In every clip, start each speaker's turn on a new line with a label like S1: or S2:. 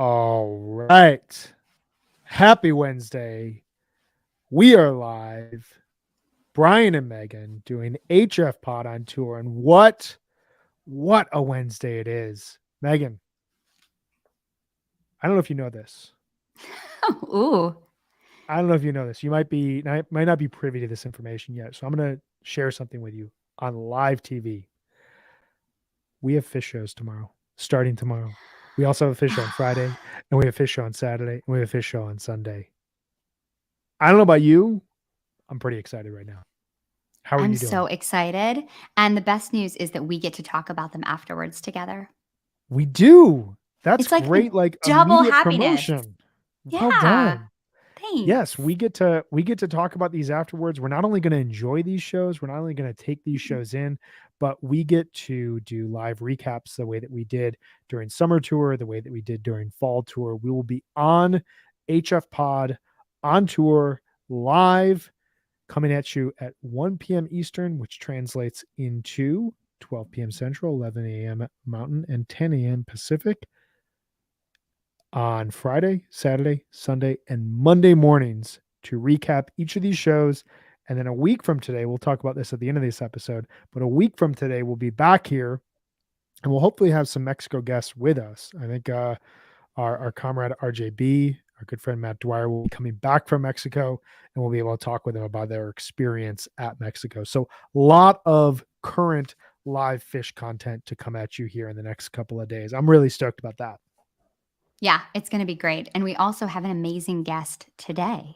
S1: All right. Happy Wednesday. We are live. Brian and Megan doing HFPod on tour. And what a Wednesday it is. Megan, I don't know if you know this.
S2: Ooh.
S1: I don't know if you know this. You might not be privy to this information yet. So I'm going to share something with you on live TV. We have fish shows tomorrow, starting tomorrow. We also have a fish show on Friday, and we have a fish show on Saturday, and we have a fish show on Sunday. I don't know about you. I'm pretty excited right now. How are
S2: I'm
S1: you doing?
S2: so excited. And the best news is that we get to talk about them afterwards together.
S1: We do. That's
S2: It's like a
S1: great, like
S2: double
S1: immediate
S2: happiness.
S1: promotion. Well
S2: Yeah.
S1: done. Yes,
S2: Thanks.
S1: we get to talk about these afterwards. We're not only going to enjoy these shows, we're not only going to take these shows in, but we get to do live recaps the way that we did during summer tour, the way that we did during fall tour. We will be on HF Pod on tour live coming at you at 1 p.m. Eastern, which translates into 12 p.m. Central, 11 a.m. Mountain, and 10 a.m. Pacific on Friday, Saturday, Sunday, and Monday mornings to recap each of these shows. And then a week from today, we'll talk about this at the end of this episode, but a week from today, we'll be back here and we'll hopefully have some Mexico guests with us. I think our comrade RJB, our good friend Matt Dwyer, will be coming back from Mexico, and we'll be able to talk with them about their experience at Mexico. So a lot of current live fish content to come at you here in the next couple of days. I'm really stoked about that.
S2: Yeah, it's going to be great. And we also have an amazing guest today.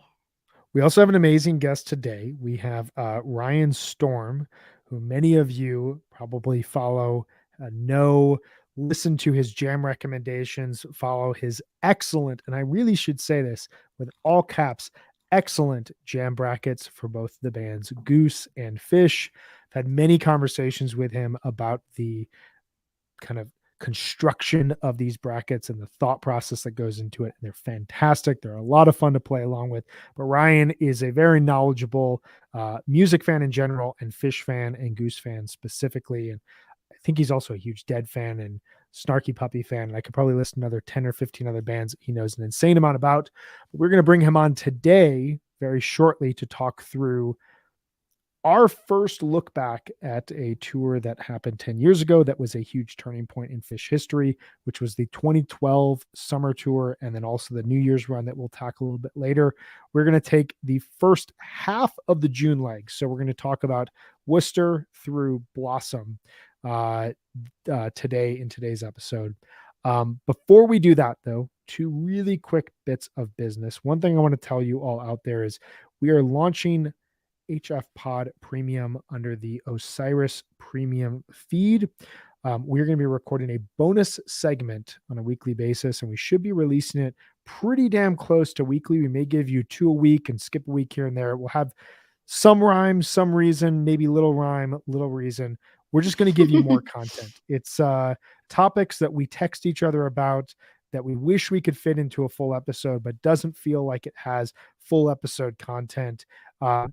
S1: We also have an amazing guest today. We have Ryan Storm, who many of you probably follow, know, listen to his jam recommendations, follow his excellent, and I really should say this with all caps, excellent jam brackets for both the bands Goose and Fish. I've had many conversations with him about the kind of construction of these brackets and the thought process that goes into it. And they're fantastic. They're a lot of fun to play along with. But Ryan is a very knowledgeable music fan in general, and Fish fan and Goose fan specifically. And I think he's also a huge Dead fan and Snarky Puppy fan. And I could probably list another 10 or 15 other bands he knows an insane amount about. But we're going to bring him on today very shortly to talk through our first look back at a tour that happened 10 years ago that was a huge turning point in Fish history, which was the 2012 summer tour, and then also the New Year's run that we'll tackle a little bit later. We're going to take the first half of the June leg. So we're going to talk about Worcester through Blossom today in today's episode. Before we do that, though, two really quick bits of business. One thing I want to tell you all out there is we are launching HFPod Premium under the Osiris Premium feed. We're going to be recording a bonus segment on a weekly basis, and we should be releasing it pretty damn close to weekly. We may give you 2 a week and skip a week here and there. We'll have some rhyme, some reason, maybe little rhyme, little reason. We're just going to give you more content. It's topics that we text each other about that we wish we could fit into a full episode, but doesn't feel like it has full episode content.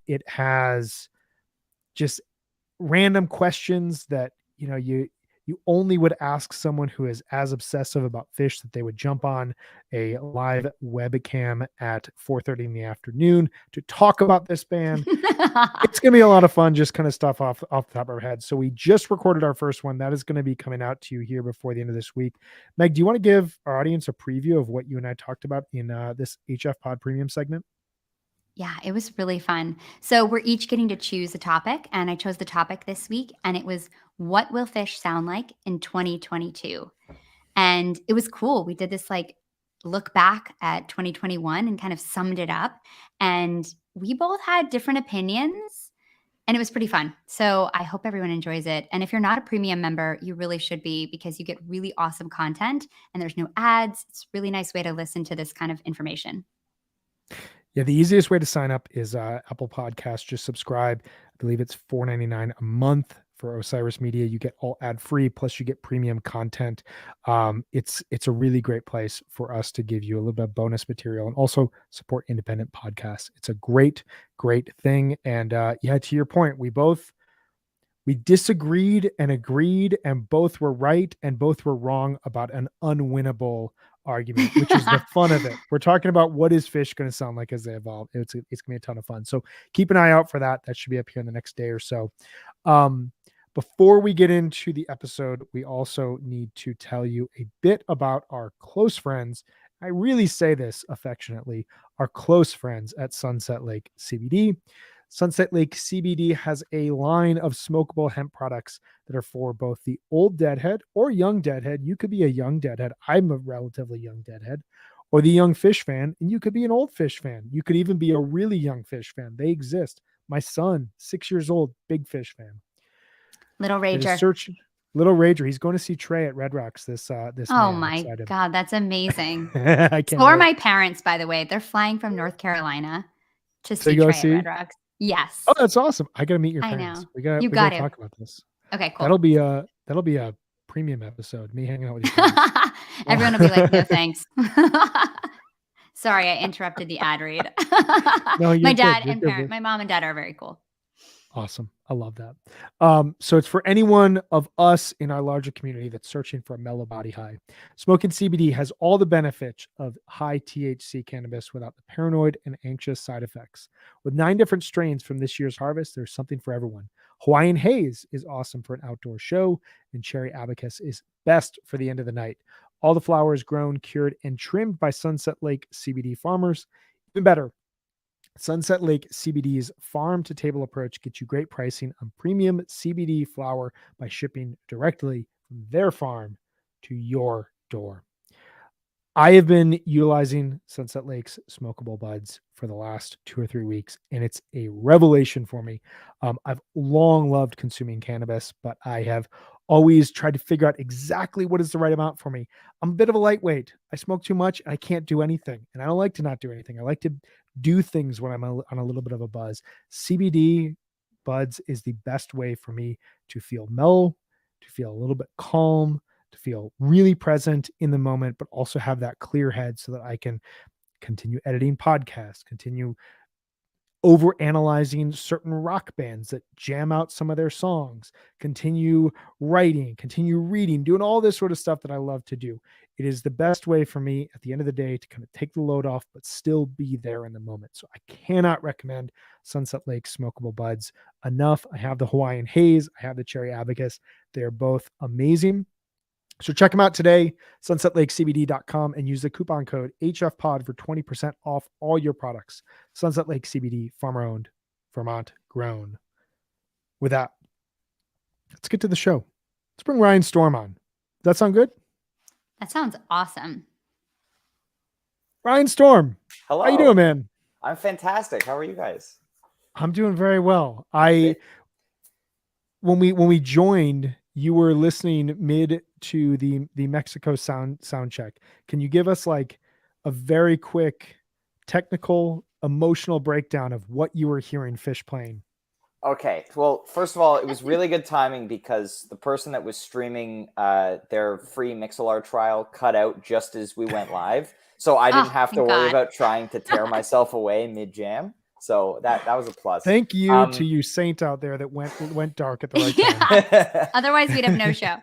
S1: It has just random questions that you only would ask someone who is as obsessive about fish that they would jump on a live webcam at 4:30 in the afternoon to talk about this band. It's going to be a lot of fun, just kind of stuff off the top of our head. So we just recorded our first one. That is going to be coming out to you here before the end of this week. Meg, do you want to give our audience a preview of what you and I talked about in this HF Pod Premium segment?
S2: Yeah, it was really fun. So we're each getting to choose a topic, and I chose the topic this week, and it was what will fish sound like in 2022? And it was cool. We did this like look back at 2021 and kind of summed it up. And we both had different opinions, and it was pretty fun. So I hope everyone enjoys it. And if you're not a premium member, you really should be, because you get really awesome content and there's no ads. It's a really nice way to listen to this kind of information.
S1: Yeah, the easiest way to sign up is Apple Podcasts. Just subscribe. I believe it's $4.99 a month for Osiris Media. You get all ad free, plus you get premium content. It's a really great place for us to give you a little bit of bonus material and also support independent podcasts. It's a great thing. And yeah, to your point, we disagreed and agreed, and both were right and both were wrong about an unwinnable argument, which is the fun of it. We're talking about what is fish going to sound like as they evolve. It's going to be a ton of fun. So keep an eye out for that. That should be up here in the next day or so. Before we get into the episode, we also need to tell you a bit about our close friends. I really say this affectionately, our close friends at Sunset Lake CBD. Sunset Lake CBD has a line of smokable hemp products that are for both the old deadhead or young deadhead. You could be a young deadhead. I'm a relatively young deadhead. Or the young fish fan, and you could be an old fish fan. You could even be a really young fish fan. They exist. My son, 6 years old, big fish fan.
S2: Little
S1: That is
S2: Rager.
S1: searching. Little Rager. He's going to see Trey at Red Rocks this May.
S2: Oh
S1: I'm
S2: my
S1: excited.
S2: God, that's amazing.
S1: I
S2: So
S1: can't
S2: are
S1: wait.
S2: my parents, by the way. They're flying from North Carolina to
S1: So
S2: see
S1: you go
S2: Trey at
S1: see?
S2: Red Rocks. Yes.
S1: Oh, that's awesome. I gotta meet your
S2: I
S1: parents.
S2: know.
S1: We
S2: You
S1: gotta
S2: got to.
S1: talk about this.
S2: Okay, cool.
S1: That'll be a premium episode. Me hanging out with your parents.
S2: Everyone will be like, no, thanks. Sorry, I interrupted the ad read.
S1: No, you're
S2: My
S1: good.
S2: dad
S1: You're
S2: and
S1: good.
S2: my mom and dad are very cool.
S1: Awesome. I love that. So it's for anyone of us in our larger community that's searching for a mellow body high. Smoking CBD has all the benefits of high THC cannabis without the paranoid and anxious side effects. With 9 different strains from this year's harvest, there's something for everyone. Hawaiian Haze is awesome for an outdoor show, and Cherry Abacus is best for the end of the night. All the flowers grown, cured, and trimmed by Sunset Lake CBD farmers. Even better, Sunset Lake CBD's farm to table approach gets you great pricing on premium CBD flower by shipping directly from their farm to your door. I have been utilizing Sunset Lake's smokable buds for the last 2 or 3 weeks, and it's a revelation for me. I've long loved consuming cannabis, but I have always tried to figure out exactly what is the right amount for me. I'm a bit of a lightweight. I smoke too much and I can't do anything, and I don't like to not do anything. I like to do things when I'm on a little bit of a buzz. CBD buds is the best way for me to feel mellow, to feel a little bit calm, to feel really present in the moment, but also have that clear head so that I can continue editing podcasts, continue over analyzing certain rock bands that jam out some of their songs, continue writing, continue reading, doing all this sort of stuff that I love to do. It is the best way for me at the end of the day to kind of take the load off, but still be there in the moment. So I cannot recommend Sunset Lake smokable buds enough. I have the Hawaiian Haze, I have the Cherry Abacus. They're both amazing. So check them out today, sunsetlakecbd.com, and use the coupon code HFPod for 20% off all your products. Sunset Lake CBD, farmer owned, Vermont grown. With that, let's get to the show. Let's bring Ryan Storm on. Does that sound good?
S2: That sounds awesome.
S1: Ryan Storm.
S3: Hello.
S1: How you doing, man?
S3: I'm fantastic. How are you guys?
S1: I'm doing very well. When we joined, you were listening mid to the Mexico sound check. Can you give us like a very quick technical emotional breakdown of what you were hearing Fish playing?
S3: Okay. Well, first of all, it was really good timing because the person that was streaming their free Mixlr trial cut out just as we went live. So I didn't have to worry about trying to tear myself away mid-jam. So that was a plus.
S1: Thank you to you saint out there that went dark at the right time.
S2: Otherwise, we'd have no show.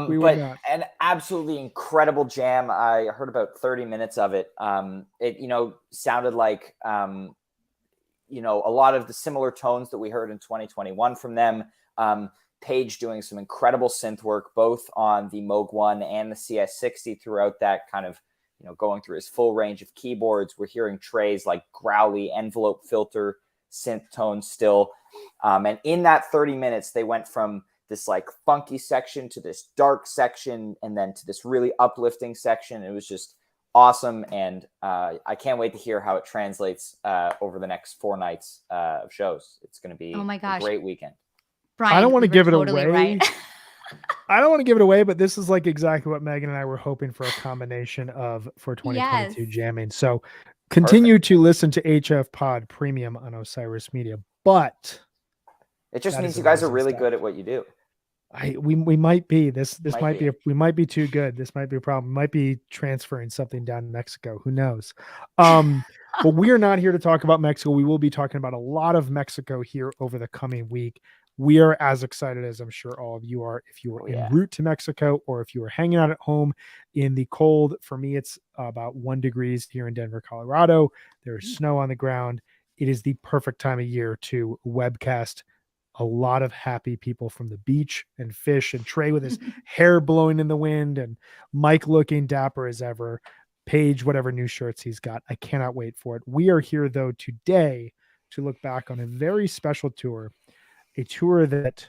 S1: We would not.
S3: An absolutely incredible jam. I heard about 30 minutes of it. It sounded like a lot of the similar tones that we heard in 2021 from them. Paige doing some incredible synth work, both on the Moog 1 and the CS60 throughout that kind of, going through his full range of keyboards. We're hearing Trey's like growly envelope filter synth tones still. And in that 30 minutes, they went from this like funky section to this dark section and then to this really uplifting section. It was just awesome. And I can't wait to hear how it translates over the next 4 nights of shows. It's going to be a great weekend.
S2: Brian,
S1: I don't want to give it
S2: totally
S1: away.
S2: Right.
S1: I don't want to give it away, but this is like exactly what Megan and I were hoping for, a combination of for 2022 jamming. So continue to listen to HF Pod Premium on Osiris Media, but
S3: it just means you guys are really good at what you do.
S1: We might be we might be too good. This might be a problem. We might be transferring something down to Mexico. Who knows? But we are not here to talk about Mexico. We will be talking about a lot of Mexico here over the coming week. we are as excited as I'm sure all of you are. If you are en route to Mexico, or if you are hanging out at home in the cold. For me, it's about 1 degree here in Denver, Colorado. There's snow on the ground. It is the perfect time of year to webcast a lot of happy people from the beach, and Fish and Trey with his hair blowing in the wind, and Mike looking dapper as ever. Paige, whatever new shirts he's got. I cannot wait for it. We are here, though, today to look back on a very special tour, a tour that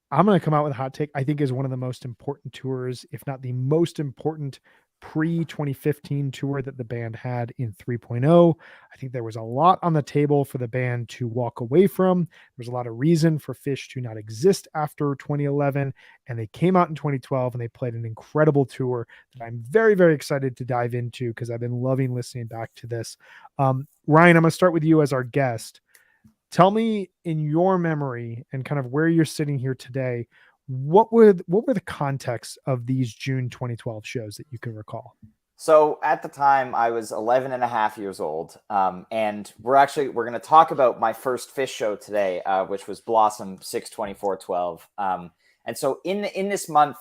S1: I'm going to come out with a hot take, I think is one of the most important tours, if not the most important pre-2015 tour that the band had in 3.0. I think there was a lot on the table for the band to walk away from. There was a lot of reason for Fish to not exist after 2011, and they came out in 2012 and they played an incredible tour that I'm very, very excited to dive into because I've been loving listening back to this. Ryan, I'm going to start with you as our guest. Tell me, in your memory and kind of where you're sitting here today, what were the contexts of these June 2012 shows that you can recall?
S3: So at the time, I was 11 and a half years old. And we're going to talk about my first Fish show today, which was Blossom 6/24/12. And so in this month,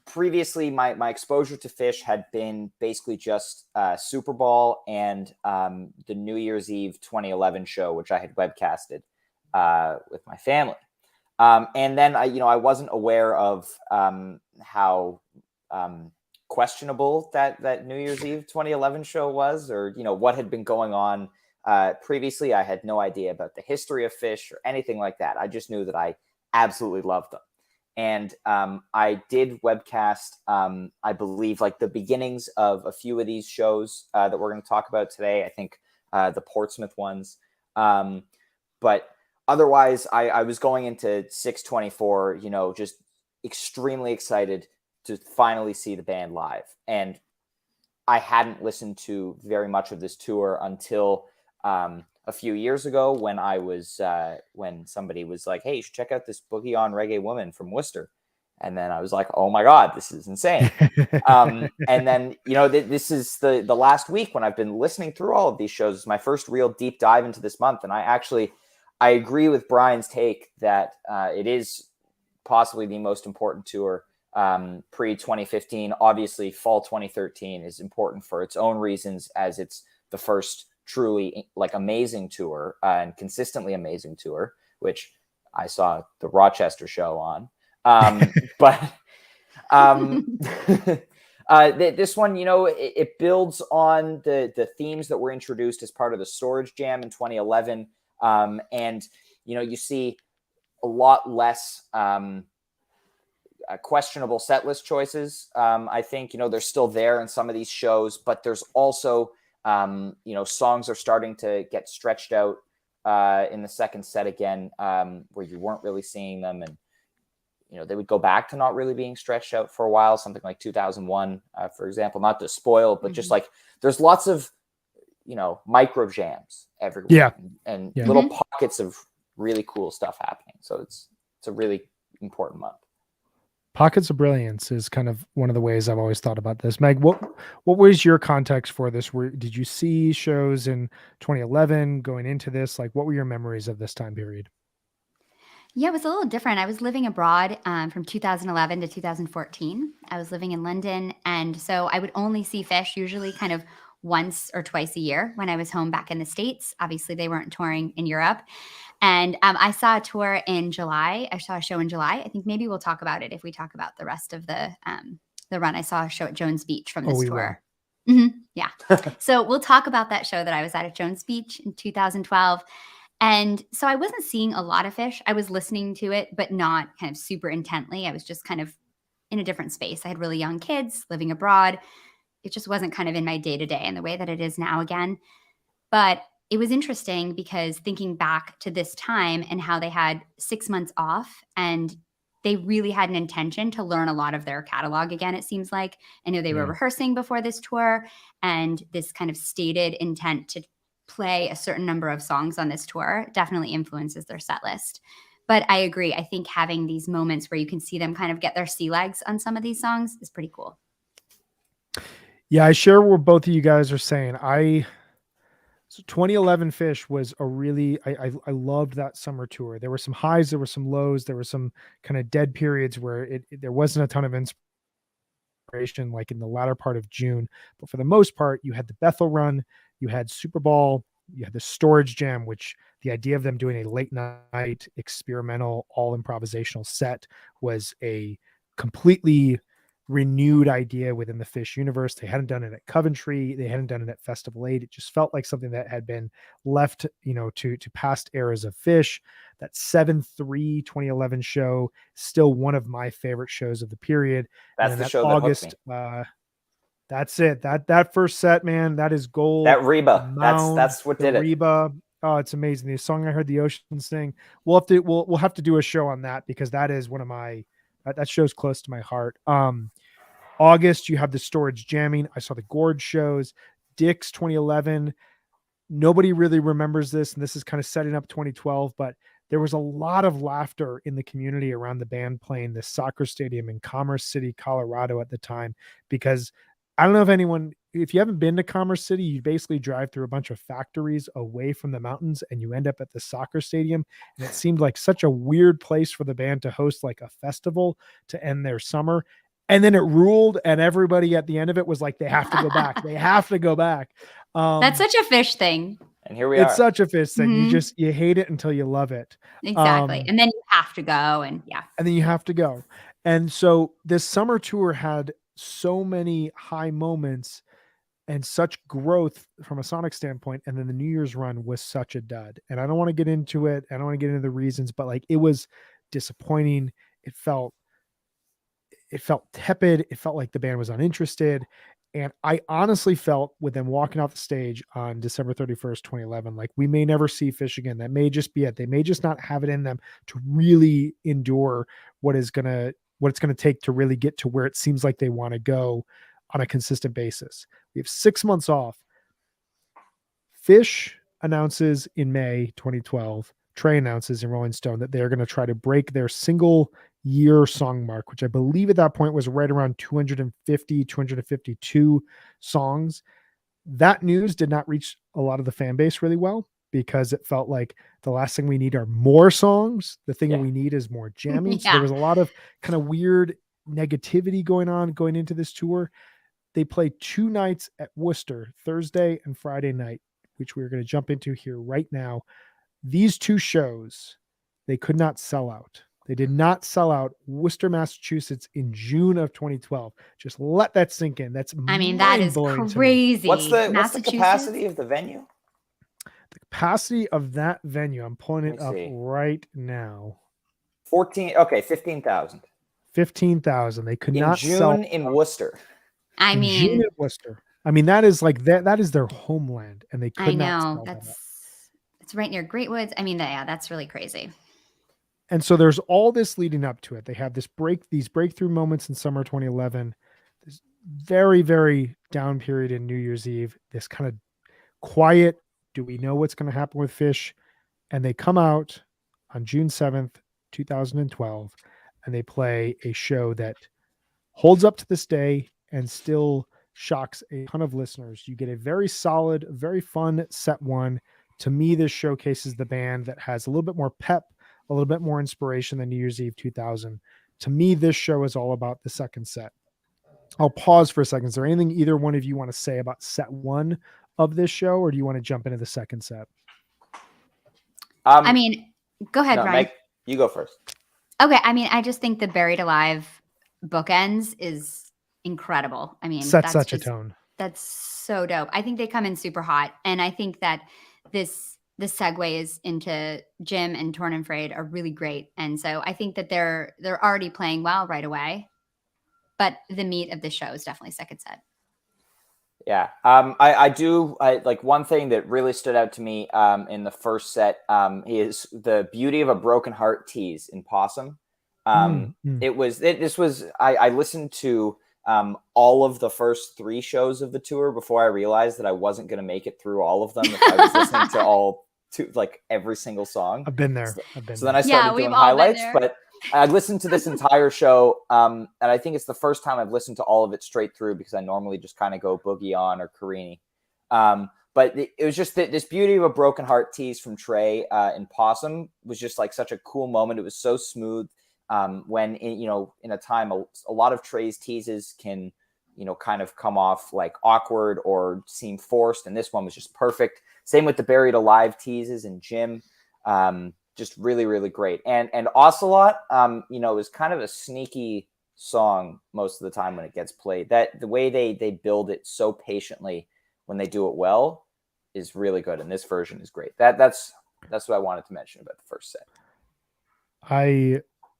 S3: previously my exposure to Fish had been basically just Super Bowl and the New Year's Eve 2011 show, which I had webcasted with my family. And then I wasn't aware of how questionable that New Year's Eve 2011 show was, or what had been going on previously. I had no idea about the history of Fish or anything like that. I just knew that I absolutely loved them. And I did webcast, I believe, like the beginnings of a few of these shows that we're going to talk about today. I think the Portsmouth ones. But otherwise, I was going into 6/24, just extremely excited to finally see the band live. And I hadn't listened to very much of this tour until a few years ago when I was when somebody was like, "Hey, you should check out this Boogie on Reggae Woman from Worcester." And then I was like, "Oh my God, this is insane." And then, this is the last week when I've been listening through all of these shows. It's my first real deep dive into this month. And I agree with Brian's take that it is possibly the most important tour pre-2015. Obviously, fall 2013 is important for its own reasons, as it's the first truly amazing tour and consistently amazing tour, which I saw the Rochester show on. But this one, it builds on the themes that were introduced as part of the Storage Jam in 2011. And, you see a lot less questionable set list choices. I think, they're still there in some of these shows, but there's also songs are starting to get stretched out in the second set again, where you weren't really seeing them. And, they would go back to not really being stretched out for a while, something like 2001, for example, not to spoil, but just like there's lots of, micro jams everywhere and little pockets of really cool stuff happening. So it's a really important month.
S1: Pockets of brilliance is kind of one of the ways I've always thought about this. Meg, what was your context for this? Did you see shows in 2011 going into this? Like, what were your memories of this time period?
S2: Yeah, it was a little different. I was living abroad from 2011 to 2014. I was living in London. And so I would only see Fish usually kind of once or twice a year when I was home back in the States. Obviously, they weren't touring in Europe. And I saw a tour in July. I saw a show in July. I think maybe we'll talk about it if we talk about the rest of the run. I saw a show at Jones Beach from this tour. Yeah. So we'll talk about that show that I was at Jones Beach in 2012. And so I wasn't seeing a lot of Fish. I was listening to it, but not kind of super intently. I was just kind of in a different space. I had really young kids living abroad. It just wasn't kind of in my day-to-day in the way that it is now again. But it was interesting because thinking back to this time and how they had 6 months off and they really had an intention to learn a lot of their catalog again, it seems like. I know they were rehearsing before this tour, and this kind of stated intent to play a certain number of songs on this tour definitely influences their set list. But I agree. I think having these moments where you can see them kind of get their sea legs on some of these songs is pretty cool.
S1: Yeah, I share what both of you guys are saying. So 2011 Fish was a really I loved that summer tour. There were some highs, there were some lows, there were some kind of dead periods where there wasn't a ton of inspiration, like in the latter part of June. But for the most part, you had the Bethel run, you had Super Bowl, you had the Storage Jam, which the idea of them doing a late night experimental all improvisational set was a completely renewed idea within the Fish universe. They hadn't done it at Coventry, they hadn't done it at Festival 8. It just felt like something that had been left, to past eras of Fish. That 7/3 2011 show, still one of my favorite shows of the period.
S3: That's
S1: and
S3: the
S1: that
S3: show
S1: August,
S3: that hooked me.
S1: that's it. That first set, man, that is gold.
S3: That
S1: The
S3: Reba,
S1: Mound,
S3: that's what
S1: the
S3: did it.
S1: Reba. Oh, it's amazing. The song I heard the ocean sing. We'll have to do a show on that, because that is one of my that show's close to my heart. August, you have the Storage Jamming. I saw the Gorge shows, Dick's 2011. Nobody really remembers this, and this is kind of setting up 2012, but there was a lot of laughter in the community around the band playing this soccer stadium in Commerce City, Colorado at the time, because I don't know if you haven't been to Commerce City, you basically drive through a bunch of factories away from the mountains and you end up at the soccer stadium. And it seemed like such a weird place for the band to host like a festival to end their summer. And then it ruled, and everybody at the end of it was like, they have to go back. They have to go back.
S2: That's such a Fish thing.
S3: And here we are.
S1: It's such a Fish thing.
S2: Mhm.
S1: You hate it until you love it.
S2: Exactly. And then you have to go, and yeah.
S1: And then you have to go. And so this summer tour had so many high moments and such growth from a sonic standpoint. And then the New Year's run was such a dud. And I don't want to get into it. I don't want to get into the reasons, but like, it was disappointing. It felt tepid. It felt like the band was uninterested. And I honestly felt, with them walking off the stage on December 31st, 2011, like, we may never see Fish again. That may just be it. They may just not have it in them to really endure what it's going to take to really get to where it seems like they want to go on a consistent basis. We have 6 months off. Fish announces in May 2012, Trey announces in Rolling Stone that they're going to try to break their single year song mark, which I believe at that point was right around 252 songs. That news did not reach a lot of the fan base really well, because it felt like the last thing we need are more songs. The thing that we need is more jamming. So there was a lot of kind of weird negativity going into this tour. They played 2 nights at Worcester, Thursday and Friday night, which we're going to jump into here right now. These 2 shows, they could not sell out. They did not sell out Worcester, Massachusetts in June of 2012. Just let that sink in. That's
S2: that is crazy.
S3: What's the capacity of the venue?
S1: The capacity of that venue, I'm pulling it up right now.
S3: 15,000.
S1: 15,000. They could not
S3: sell in Worcester.
S1: June in Worcester. I mean, that is like that is their homeland, and they could not sell that.
S2: It's right near Great Woods. I mean, that's really crazy.
S1: And so there's all this leading up to it. They have these breakthrough moments in summer 2011, this very, very down period in New Year's Eve, this kind of quiet, do we know what's going to happen with Fish? And they come out on June 7th, 2012, and they play a show that holds up to this day and still shocks a ton of listeners. You get a very solid, very fun set one. To me, this showcases the band that has a little bit more pep, a little bit more inspiration than New Year's Eve 2000. To me, this show is all about the second set. I'll pause for a second. Is there anything either one of you want to say about set 1 of this show, or do you want to jump into the second set?
S2: Go ahead, Ryan.
S3: Meg, you go first.
S2: Okay. I just think the Buried Alive bookends is incredible.
S1: Sets such a tone.
S2: That's so dope. I think they come in super hot. And I think that the segues into Jim and Torn and Frayed are really great. And so I think that they're already playing well right away. But the meat of the show is definitely second set.
S3: Yeah. I like one thing that really stood out to me in the first set is the Beauty of a Broken Heart tease in Possum. I listened to all of the first 3 shows of the tour before I realized that I wasn't going to make it through all of them if I was listening to like every single song.
S1: I've been there.
S3: So then I started doing highlights, but I listened to this entire show, and I think it's the first time I've listened to all of it straight through, because I normally just kind of go Boogie On or Carini. But it was just this beauty of a broken heart tease from Trey in Possum was just like such a cool moment. It was so smooth. When in a time a lot of Trey's teases can kind of come off like awkward or seem forced, and this one was just perfect. Same with the Buried Alive teases and Jim, just really, really great. And Ocelot, is kind of a sneaky song most of the time when it gets played. That the way they build it so patiently when they do it well is really good, and this version is great. That's what I wanted to mention about the first set.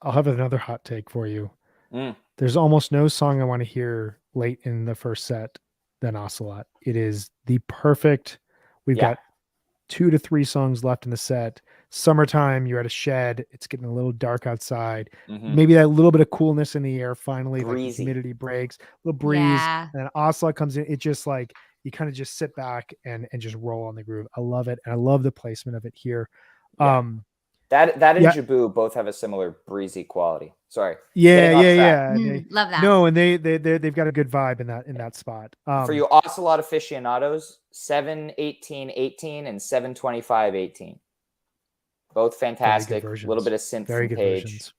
S1: I'll have another hot take for you.
S3: Mm.
S1: There's almost no song I want to hear late in the first set than Ocelot. It is the perfect. We've got 2 to 3 songs left in the set. Summertime, you're at a shed. It's getting a little dark outside.
S3: Mm-hmm.
S1: Maybe that little bit of coolness in the air finally,
S3: Breezy.
S1: like the humidity breaks, a little breeze,
S2: Yeah.
S1: and then Ocelot comes in. It just like you kind of just sit back and just roll on the groove. I love it, and I love the placement of it here.
S3: Yeah. That and Jaboo both have a similar breezy quality. Sorry.
S1: Yeah.
S2: Love that.
S1: No, and they've got a good vibe in that spot.
S3: For you Ocelot aficionados, 7-18-18 and 7-25-18. Both fantastic. A little bit of synth
S1: very
S3: from
S1: good
S3: Page.
S1: Versions.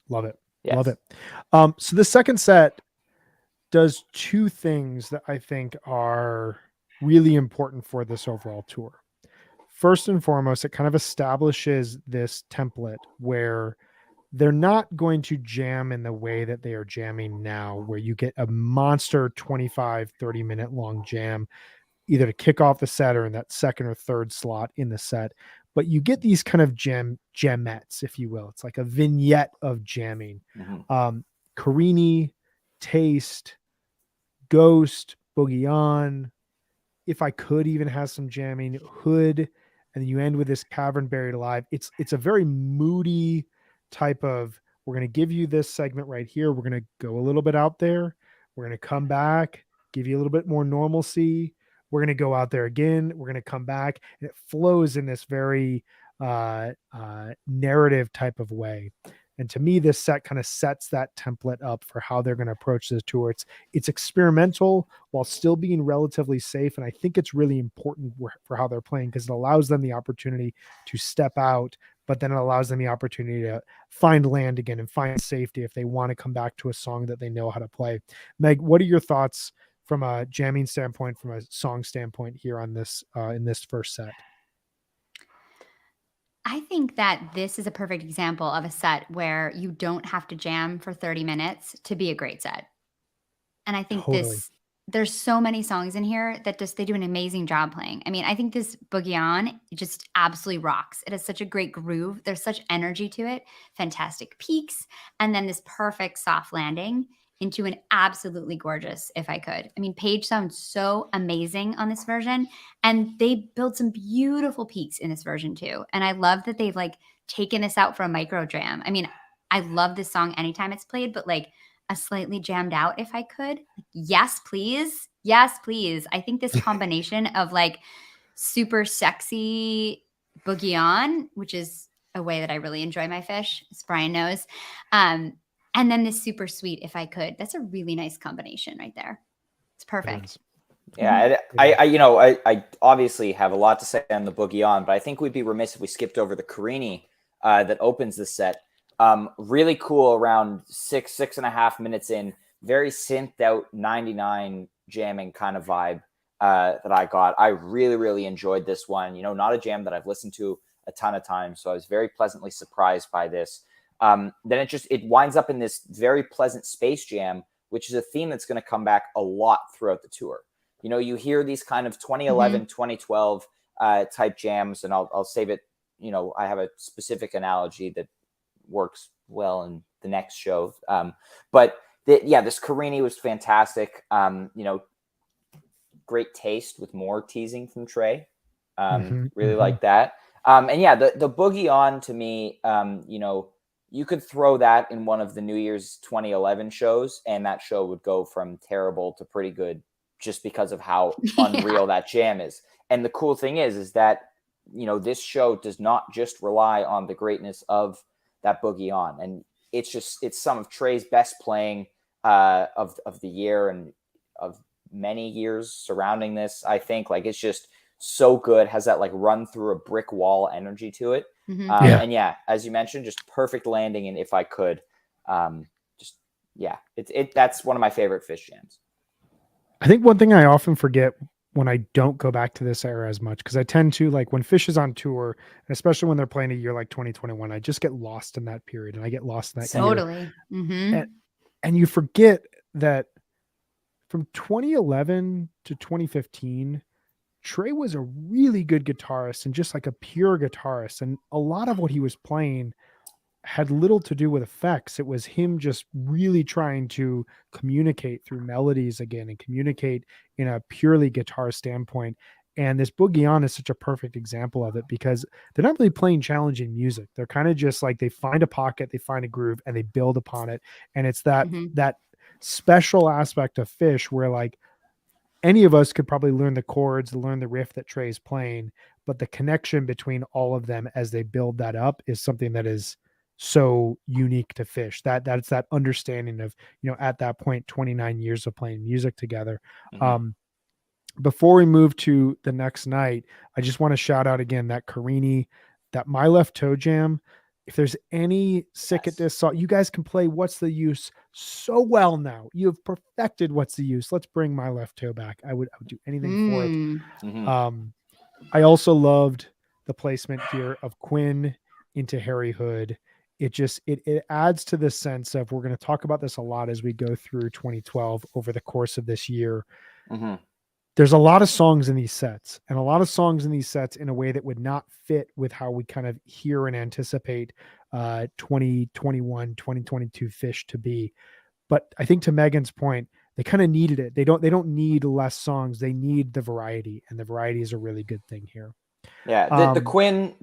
S1: Love it.
S3: Yes.
S1: Love it. So the second set does 2 things that I think are really important for this overall tour. First and foremost, it kind of establishes this template where they're not going to jam in the way that they are jamming now, where you get a monster 25, 30-minute long jam, either to kick off the set or in that second or third slot in the set. But you get these kind of jamettes, if you will. It's like a vignette of jamming.
S3: Mm-hmm.
S1: Carini, Taste, Ghost, Boogie On, If I Could even has some jamming, Hood, and then you end with this Cavern Buried Alive. It's a very moody type of, we're going to give you this segment right here. We're going to go a little bit out there. We're going to come back, give you a little bit more normalcy. We're going to go out there again. We're going to come back. And it flows in this very narrative type of way. And to me, this set kind of sets that template up for how they're going to approach this tour. It's experimental while still being relatively safe. And I think it's really important for how they're playing, because it allows them the opportunity to step out, but then it allows them the opportunity to find land again and find safety if they want to come back to a song that they know how to play. Meg, what are your thoughts from a jamming standpoint, from a song standpoint here on this in this first set?
S2: I think that this is a perfect example of a set where you don't have to jam for 30 minutes to be a great set. And I think there's so many songs in here that they do an amazing job playing. I mean, I think this Boogie On just absolutely rocks. It has such a great groove. There's such energy to it, fantastic peaks, and then this perfect soft landing into an absolutely gorgeous If I Could. I mean, Page sounds so amazing on this version, and they built some beautiful peaks in this version too. And I love that they've like taken this out for a micro jam. I mean, I love this song anytime it's played, but like a slightly jammed out If I Could, yes, please. Yes, please. I think this combination of like super sexy Boogie On, which is a way that I really enjoy my fish, as Brian knows, and then this super sweet If I Could. That's a really nice combination right there. It's perfect.
S3: Yeah, I obviously have a lot to say on the Boogie On, but I think we'd be remiss if we skipped over the Carini that opens the set. Really cool, around 6.5 minutes in, very synthed out 99 jamming kind of vibe that I got. I really, really enjoyed this one. Not a jam that I've listened to a ton of times, so I was very pleasantly surprised by this. Then it winds up in this very pleasant space jam, which is a theme that's going to come back a lot throughout the tour. You hear these kind of 2011, 2012 type jams, and I'll save it. I have a specific analogy that works well in the next show. But this Carini was fantastic. Great taste with more teasing from Trey. Really like that. The Boogie On to me, you could throw that in one of the New Year's 2011 shows, and that show would go from terrible to pretty good just because of how unreal that jam is. And the cool thing is that, this show does not just rely on the greatness of that Boogie On. And it's some of Trey's best playing of the year and of many years surrounding this. I think like it's just so good, has that like run through a brick wall energy to it. And yeah, as you mentioned, just perfect landing. And if I could, just yeah, that's one of my favorite Fish jams.
S1: I think one thing I often forget when I don't go back to this era as much, because I tend to, like, when Fish is on tour, and especially when they're playing a year like 2021, I just get lost in that period, and I get lost in that year.
S2: Totally.
S1: And you forget that from 2011 to 2015, Trey was a really good guitarist and just like a pure guitarist. And a lot of what he was playing had little to do with effects. It was him just really trying to communicate through melodies again and communicate in a purely guitar standpoint. And this Boogie On is such a perfect example of it, because they're not really playing challenging music. They're kind of just like, they find a pocket, they find a groove, and they build upon it. And it's that special aspect of Fish where like any of us could probably learn the chords, learn the riff that Trey's playing, but the connection between all of them as they build that up is something that is so unique to Fish. That's that understanding of, you know, at that point, 29 years of playing music together. Before we move to the next night, I just want to shout out again that Carini, that My Left Toe jam. If there's any sick at this song, you guys can play What's the Use so well now. You have perfected What's the Use. Let's bring My Left Toe back. I would do anything for it. I also loved the placement here of Quinn into Harry Hood. It just, it adds to this sense of, we're going to talk about this a lot as we go through 2012 over the course of this year. There's a lot of songs in these sets, and a lot of songs in these sets in a way that would not fit with how we kind of hear and anticipate 2021, 2022 Fish to be. But I think to Megan's point, they kind of needed it. They don't need less songs. They need the variety, and the variety is a really good thing here.
S3: Yeah. The Quinn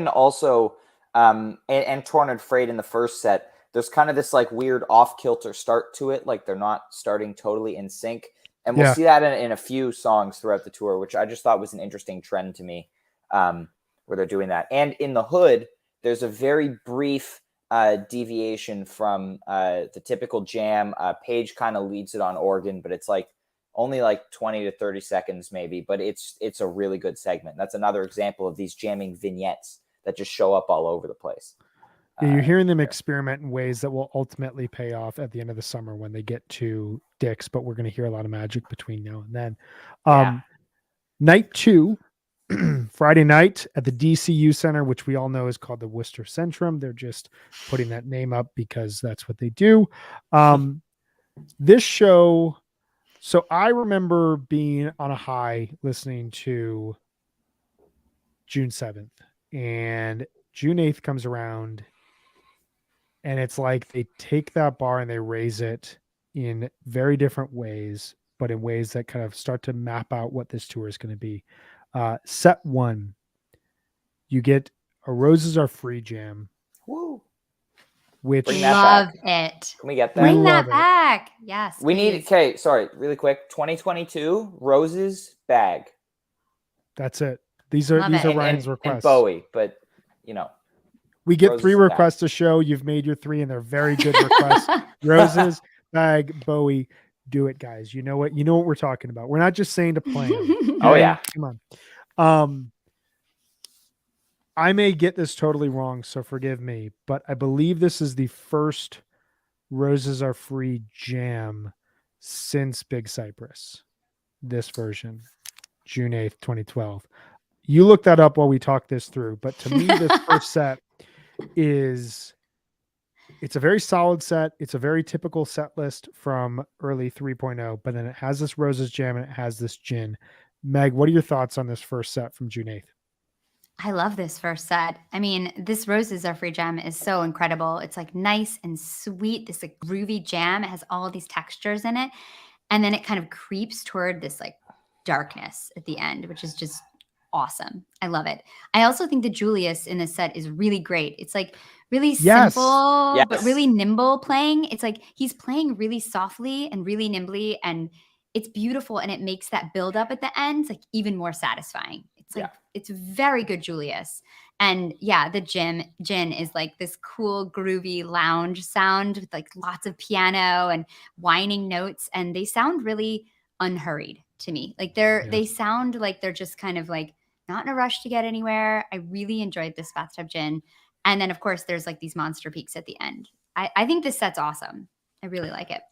S3: also, and Torn and Frayed in the first set, there's kind of this like weird off kilter start to it. Like they're not starting totally in sync. And we'll see that in a few songs throughout the tour, which I just thought was an interesting trend to me, where they're doing that. And in the Hood, there's a very brief deviation from the typical jam. Paige kind of leads it on organ, but it's like only like 20 to 30 seconds maybe, but it's a really good segment. That's another example of these jamming vignettes that just show up all over the place.
S1: Yeah, you're hearing them experiment in ways that will ultimately pay off at the end of the summer when they get to Dick's, but we're going to hear a lot of magic between now and then. Night 2, Friday night at the DCU Center, which we all know is called the Worcester Centrum. They're just putting that name up because that's what they do. This show, so I remember being on a high listening to June 7th, and June 8th comes around, and it's like they take that bar and they raise it in very different ways, but in ways that kind of start to map out what this tour is going to be. Set 1, you get a Roses Are Free jam.
S3: Woo.
S2: Which love it.
S3: Can we get that?
S2: Bring that back. Yes.
S3: We need, okay, sorry, really quick. 2022, Roses, Bag.
S1: That's it. These are Ryan's requests.
S3: And Bowie, but you know.
S1: We get 3 requests a show. You've made your 3, and they're very good requests. Roses, Bag, Bowie. Do it, guys. You know what? You know what we're talking about. We're not just saying to plan.
S3: Oh yeah.
S1: Come on. I may get this totally wrong, so forgive me, but I believe this is the first Roses Are Free jam since Big Cypress. This version, June 8th, 2012. You look that up while we talk this through, but to me, this first set it's a very solid set. It's a very typical set list from early 3.0, but then it has this Roses jam and it has this gin. Meg, what are your thoughts on this first set from June 8th?
S2: I love this first set. I mean, this Roses Are Free jam is so incredible. It's like nice and sweet. This like groovy jam. It has all these textures in it. And then it kind of creeps toward this like darkness at the end, which is just awesome. I love it. I also think the Julius in this set is really great. It's like really simple, but really nimble playing. It's like he's playing really softly and really nimbly, and it's beautiful. And it makes that build up at the end like even more satisfying. It's like, it's very good Julius. And yeah, the gin is like this cool, groovy lounge sound with like lots of piano and whining notes. And they sound really unhurried to me. Like
S1: Yeah.
S2: they sound like they're just kind of like not in a rush to get anywhere. I really enjoyed this bathtub gin. And then of course there's like these monster peaks at the end. I think this set's awesome. I really like it.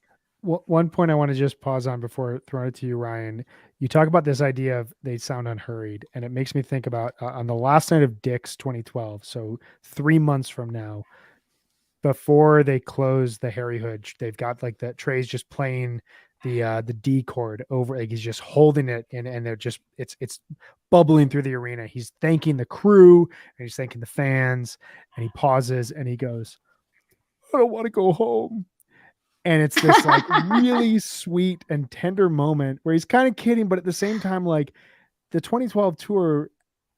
S1: Well, one point I want to just pause on before throwing it to you, Ryan. You talk about this idea of they sound unhurried, and it makes me think about on the last night of Dick's 2012, so 3 months from now, before they close the Harry Hood, they've got like that Trey's just playing the D chord over, like he's just holding it, and they're just it's bubbling through the arena. He's thanking the crew and he's thanking the fans, and he pauses and he goes, "I don't want to go home." And it's this like really sweet and tender moment where he's kind of kidding, but at the same time, like the 2012 tour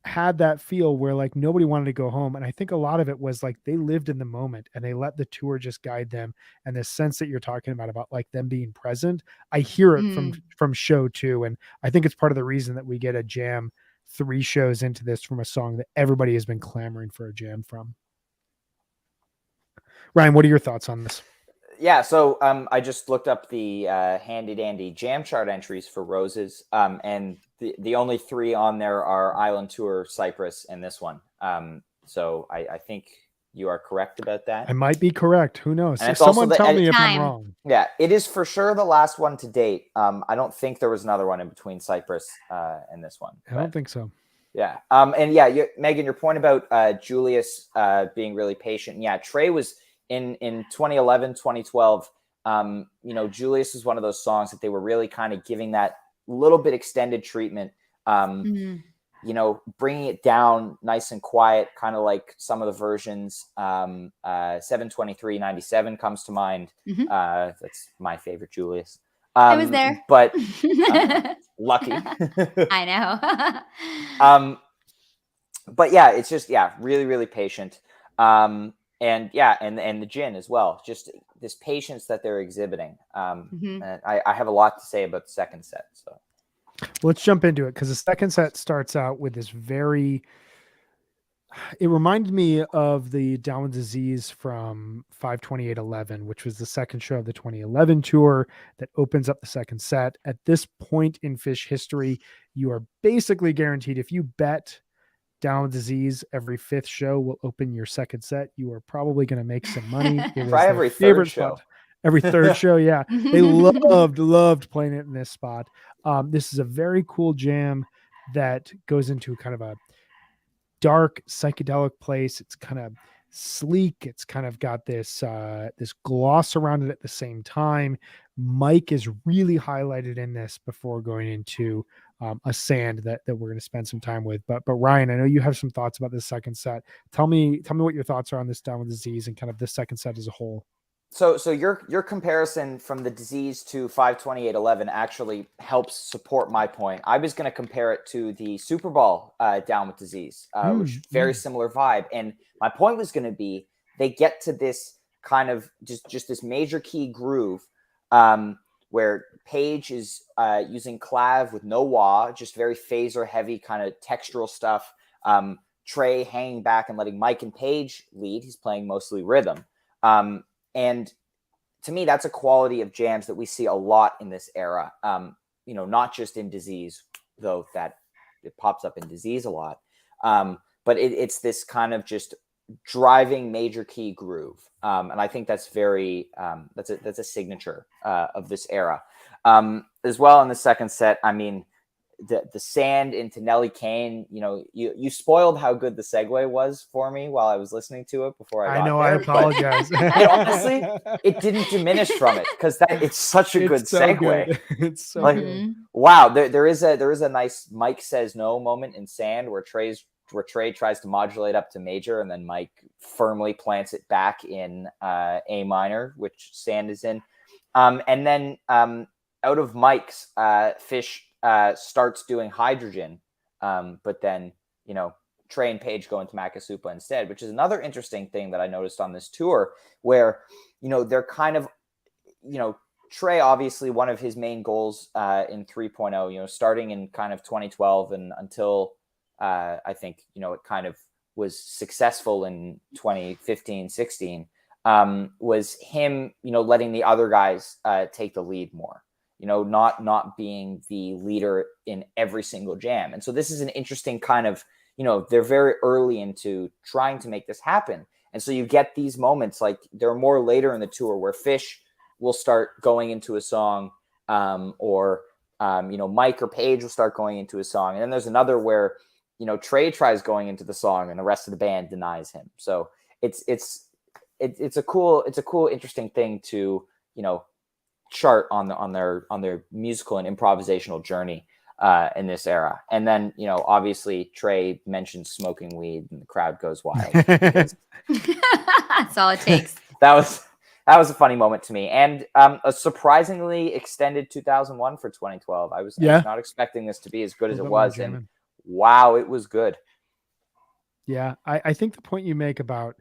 S1: had that feel where like nobody wanted to go home. And I think a lot of it was like they lived in the moment and they let the tour just guide them. And the sense that you're talking about like them being present, I hear it from show 2. And I think it's part of the reason that we get a jam 3 shows into this from a song that everybody has been clamoring for a jam from. Ryan, what are your thoughts on this?
S3: Yeah, so I just looked up the handy dandy jam chart entries for Roses, and the only 3 on there are Island Tour, Cyprus, and this one. So I think you are correct about that.
S1: I might be correct. Who knows?
S3: And it's
S1: Someone
S3: also
S1: tell me if I'm wrong.
S3: Yeah, it is for sure the last one to date. I don't think there was another one in between Cyprus and this one.
S1: I don't think so.
S3: Yeah. And yeah, Megan, your point about Julius being really patient. Yeah, Trey was in 2011, 2012. Julius is one of those songs that they were really kind of giving that little bit extended treatment. Bringing it down nice and quiet, kind of like some of the versions. 723-97 comes to mind. That's my favorite Julius.
S2: I was there,
S3: but lucky.
S2: I know.
S3: But yeah, it's just really, really patient. And the gin as well. Just this patience that they're exhibiting. And I have a lot to say about the second set. So
S1: let's jump into it, because the second set starts out with this it reminded me of the Down with Disease from 5/28/11, which was the second show of the 2011 tour that opens up the second set. At this point in Phish history, you are basically guaranteed, if you bet Down with Disease every 5th show will open your second set, you are probably going to make some money. It was
S3: probably every third show.
S1: Every third show, yeah. They loved playing it in this spot. This is a very cool jam that goes into kind of a dark psychedelic place. It's kind of sleek. It's kind of got this gloss around it at the same time. Mike is really highlighted in this before going into a sand that we're going to spend some time with. But Ryan, I know you have some thoughts about this second set. Tell me what your thoughts are on this Down with Disease and kind of this second set as a whole.
S3: So your comparison from the Disease to 5/28/11 actually helps support my point. I was going to compare it to the Super Bowl Down with Disease, which very similar vibe. And my point was going to be they get to this kind of just this major key groove where Page is using clav with no wah, just very phaser heavy kind of textural stuff. Trey hanging back and letting Mike and Page lead. He's playing mostly rhythm. And to me, that's a quality of jams that we see a lot in this era. Not just in Disease, though that it pops up in Disease a lot. But it's this kind of just driving major key groove. And I think that's very, that's a signature of this era. As well in the second set, I mean, the sand into Nelly Kane, you spoiled how good the segue was for me while I was listening to it before I got there.
S1: I apologize.
S3: Honestly, it didn't diminish from it because it's such a good segue.
S1: Good. It's so good.
S3: Wow, there is a nice Mike Says No moment in Sand where Trey tries to modulate up to major and then Mike firmly plants it back in A minor, which Sand is in. And then out of Mike's, Phish starts doing Hydrogen, but then, Trey and Page go into Makasupa instead, which is another interesting thing that I noticed on this tour where, they're kind of, Trey, obviously one of his main goals in 3.0, starting in kind of 2012 and until I think, it kind of was successful in 2015, 16, was him, letting the other guys take the lead more. not being the leader in every single jam. And so this is an interesting kind of, they're very early into trying to make this happen. And so you get these moments, like there are more later in the tour where Fish will start going into a song, or Mike or Paige will start going into a song. And then there's another where, Trey tries going into the song and the rest of the band denies him. So it's a cool, interesting thing to, chart on their musical and improvisational journey in this era. And then, obviously Trey mentions smoking weed and the crowd goes wild.
S2: That's all it takes.
S3: That was a funny moment to me, and a surprisingly extended 2001 for 2012. I was not expecting this to be as good as it was, and wow, it was good.
S1: Yeah, I think the point you make about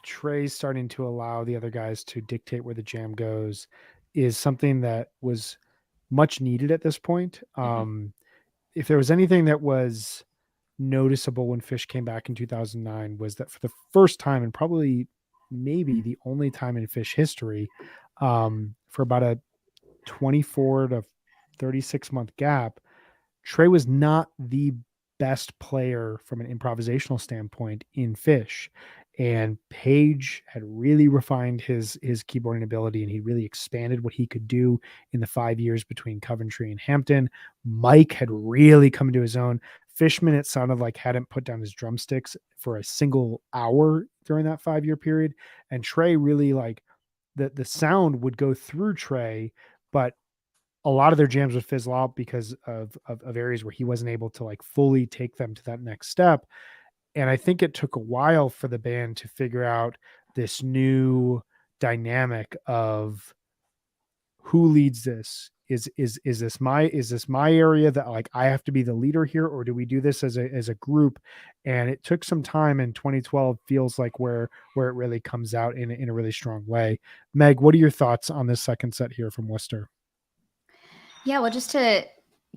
S1: Trey starting to allow the other guys to dictate where the jam goes is something that was much needed at this point. If there was anything that was noticeable when Fish came back in 2009, was that for the first time, and probably maybe the only time in Fish history, for about a 24 to 36 month gap, Trey was not the best player from an improvisational standpoint in Fish. And Paige had really refined his keyboarding ability, and he really expanded what he could do in the 5 years between Coventry and Hampton. Mike had really come into his own. Fishman, it sounded like, hadn't put down his drumsticks for a single hour during that 5-year period. And Trey really, like, the sound would go through Trey, but a lot of their jams would fizzle out because of areas where he wasn't able to like fully take them to that next step. And I think it took a while for the band to figure out this new dynamic of who leads this. Is this my area that like I have to be the leader here, or do we do this as a group? And it took some time, and 2012 feels like where it really comes out in a really strong way. Meg, what are your thoughts on this second set here from Worcester?
S2: Yeah, well, just to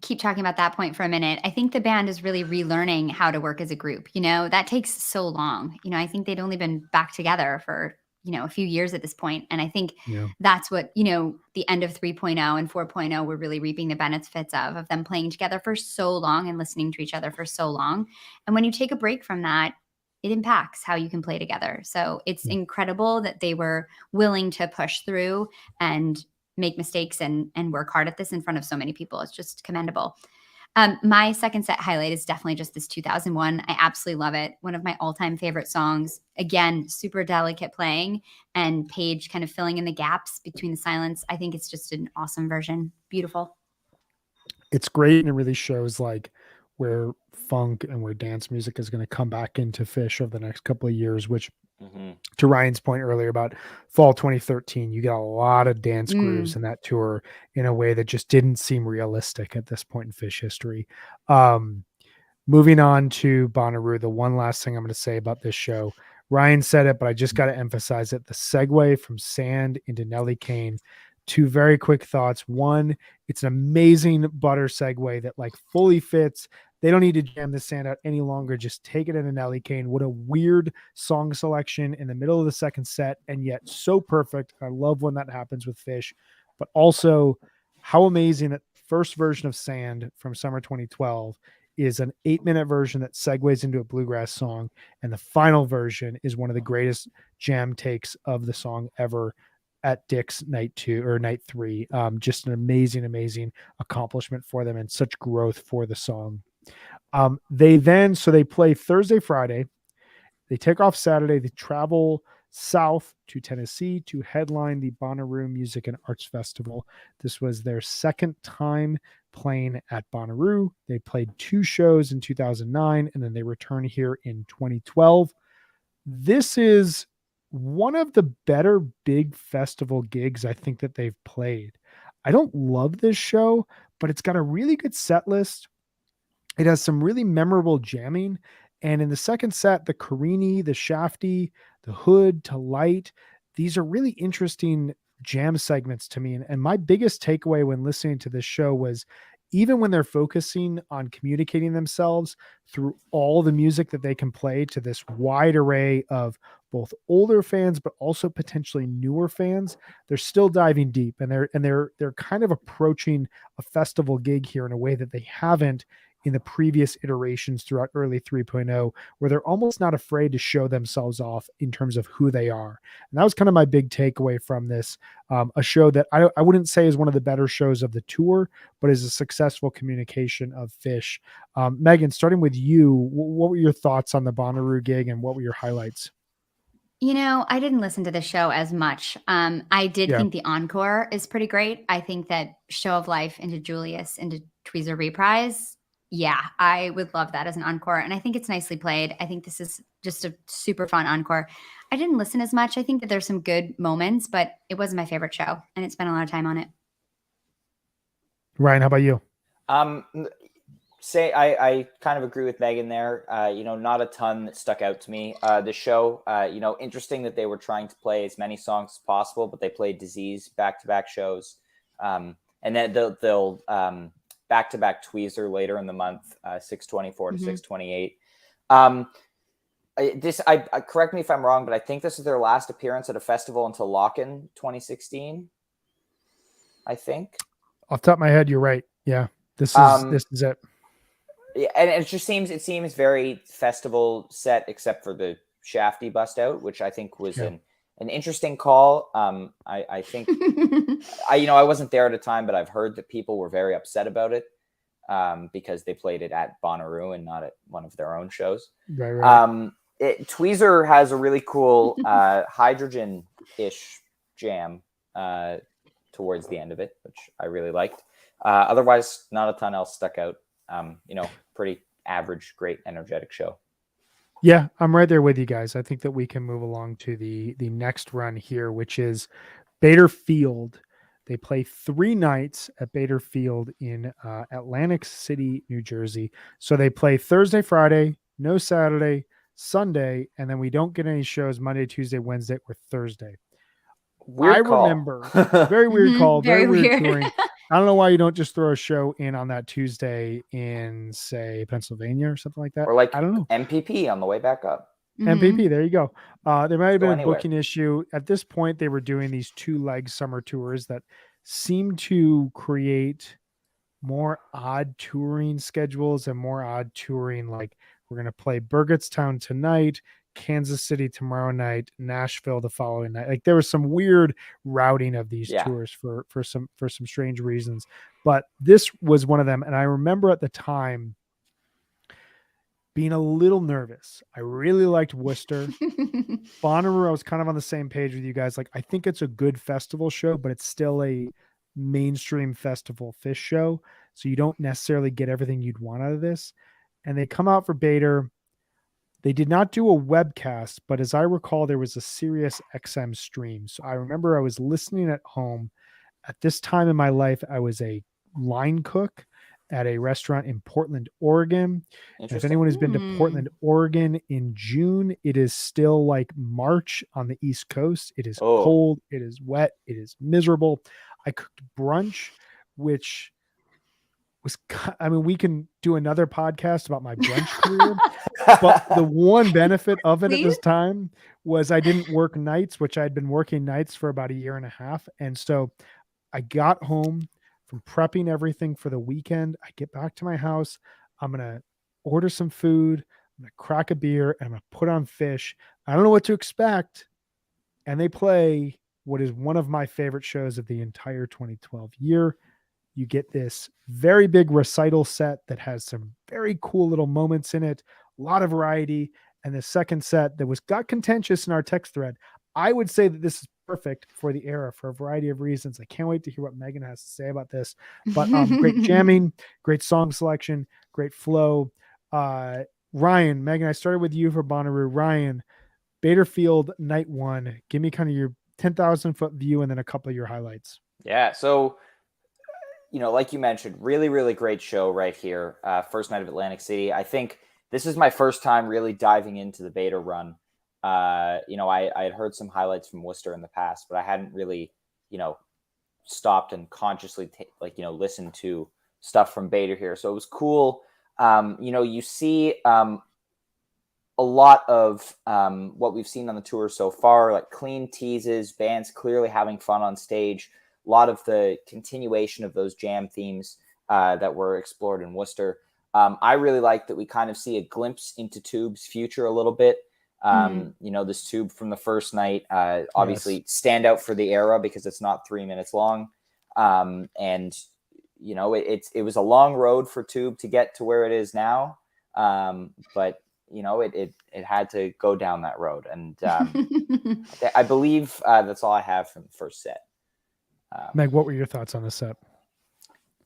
S2: keep talking about that point for a minute, I think the band is really relearning how to work as a group. That takes so long. I think they'd only been back together for, a few years at this point. And I think that's what, the end of 3.0 and 4.0 we're really reaping the benefits of them playing together for so long and listening to each other for so long. And when you take a break from that, it impacts how you can play together. So it's incredible that they were willing to push through and make mistakes and work hard at this in front of so many people. It's just commendable. My second set highlight is definitely just this 2001. I absolutely love it. One of my all-time favorite songs. Again, super delicate playing, and Paige kind of filling in the gaps between the silence. I think it's just an awesome version. Beautiful.
S1: It's great, and it really shows like where funk and where dance music is going to come back into Fish over the next couple of years, which to Ryan's point earlier about fall 2013, you get a lot of dance grooves in that tour in a way that just didn't seem realistic at this point in Fish history. Moving on to Bonnaroo, the one last thing I'm going to say about this show, Ryan said it, but I just got to emphasize it. The segue from Sand into Nellie Kane. Two very quick thoughts. One, it's an amazing butter segue that like fully fits. They don't need to jam the Sand out any longer. Just take it into Nellie Kane. What a weird song selection in the middle of the second set, and yet so perfect. I love when that happens with Fish, but also how amazing that first version of Sand from summer 2012 is an 8-minute version that segues into a bluegrass song. And the final version is one of the greatest jam takes of the song ever at Dick's night 2 or night 3. Just an amazing accomplishment for them and such growth for the song. They play Thursday, Friday. They take off Saturday. They travel south to Tennessee to headline the Bonnaroo Music and Arts Festival. This was their second time playing at Bonnaroo. They played 2 shows in 2009, and then they return here in 2012. This is one of the better big festival gigs I think that they've played. I don't love this show, but it's got a really good set list. It has some really memorable jamming. And in the second set, the Carini, the Shafty, the Hood to Light, these are really interesting jam segments to me. And my biggest takeaway when listening to this show was even when they're focusing on communicating themselves through all the music that they can play to this wide array of both older fans, but also potentially newer fans. They're still diving deep, and they're kind of approaching a festival gig here in a way that they haven't in the previous iterations throughout early 3.0, where they're almost not afraid to show themselves off in terms of who they are. And that was kind of my big takeaway from this. A show that I wouldn't say is one of the better shows of the tour, but is a successful communication of Phish. Megan, starting with you, what were your thoughts on the Bonnaroo gig and what were your highlights?
S2: I didn't listen to the show as much. I did
S1: Yeah.
S2: think the encore is pretty great. I think that Show of Life into Julius into Tweezer Reprise. Yeah, I would love that as an encore. And I think it's nicely played. I think this is just a super fun encore. I didn't listen as much. I think that there's some good moments, but it wasn't my favorite show. And it spent a lot of time on it.
S1: Ryan, how about you?
S3: I kind of agree with Megan there. Not a ton that stuck out to me. The show, interesting that they were trying to play as many songs as possible, but they played Disease back-to-back shows. And then they'll back-to-back Tweezer later in the month, 6/24 to 6/28. Correct me if I'm wrong, but I think this is their last appearance at a festival until Lock-In 2016. I think.
S1: Off the top of my head, you're right. Yeah, this is it.
S3: Yeah, and it seems very festival set, except for the Shafty bust out, which I think was an interesting call. I think I wasn't there at the time, but I've heard that people were very upset about it because they played it at Bonnaroo and not at one of their own shows.
S1: Right.
S3: Tweezer has a really cool hydrogen-ish jam towards the end of it, which I really liked. Otherwise, not a ton else stuck out. Pretty average, great, energetic show.
S1: Yeah, I'm right there with you guys. I think that we can move along to the next run here, which is Bader Field. They play 3 nights at Bader Field in Atlantic City, New Jersey. So they play Thursday, Friday, no Saturday, Sunday, and then we don't get any shows Monday, Tuesday, Wednesday, or Thursday.
S3: Weird call.
S1: Remember, very weird call, very weird touring. I don't know why you don't just throw a show in on that Tuesday in, say, Pennsylvania or something like that.
S3: Or like
S1: I don't know.
S3: MPP on the way back up.
S1: MPP, there you go. There might have been a
S3: anywhere.
S1: booking issue. At this point, they were doing these 2-leg summer tours that seemed to create more odd touring schedules and more odd touring. Like, we're going to play Burgettstown tonight, Kansas City tomorrow night, Nashville the following night. Like, there was some weird routing of these tours for some strange reasons, but this was one of them. And I remember at the time being a little nervous. I really liked Worcester. Bonnaroo, I was kind of on the same page with you guys. Like, I think it's a good festival show, but it's still a mainstream festival Phish show, so you don't necessarily get everything you'd want out of this. And they come out for Bader. They did not do a webcast, but as I recall, there was a Sirius XM stream. So I remember I was listening at home. At this time in my life, I was a line cook at a restaurant in Portland, Oregon. If anyone has been to Portland, Oregon in June, it is still like March on the East Coast. It is cold. It is wet. It is miserable. I cooked brunch, which was, we can do another podcast about my brunch career, but the one benefit of it at this time was I didn't work nights, which I'd been working nights for about 1.5 years. And so I got home from prepping everything for the weekend. I get back to my house. I'm going to order some food. I'm going to crack a beer and I'm going to put on Phish. I don't know what to expect. And they play what is one of my favorite shows of the entire 2012 year. You get this very big recital set that has some very cool little moments in it, a lot of variety. And the second set that got contentious in our text thread. I would say that this is perfect for the era for a variety of reasons. I can't wait to hear what Megan has to say about this. But great jamming, great song selection, great flow. Ryan, Megan, I started with you for Bonnaroo. Ryan, Bader Field, night 1. Give me kind of your 10,000-foot view and then a couple of your highlights.
S3: Yeah, so like you mentioned, really, really great show right here. First night of Atlantic City. I think this is my first time really diving into the Bader run. I had heard some highlights from Worcester in the past, but I hadn't really, stopped and consciously listened to stuff from Bader here. So it was cool. You see a lot of what we've seen on the tour so far, like clean teases, bands clearly having fun on stage, a lot of the continuation of those jam themes that were explored in Worcester. I really like that we kind of see a glimpse into Tube's future a little bit. This Tube from the first night, obviously stand out for the era because it's not 3 minutes long. And it was a long road for Tube to get to where it is now. But it had to go down that road. And I believe that's all I have from the first set.
S1: Meg, what were your thoughts on this set?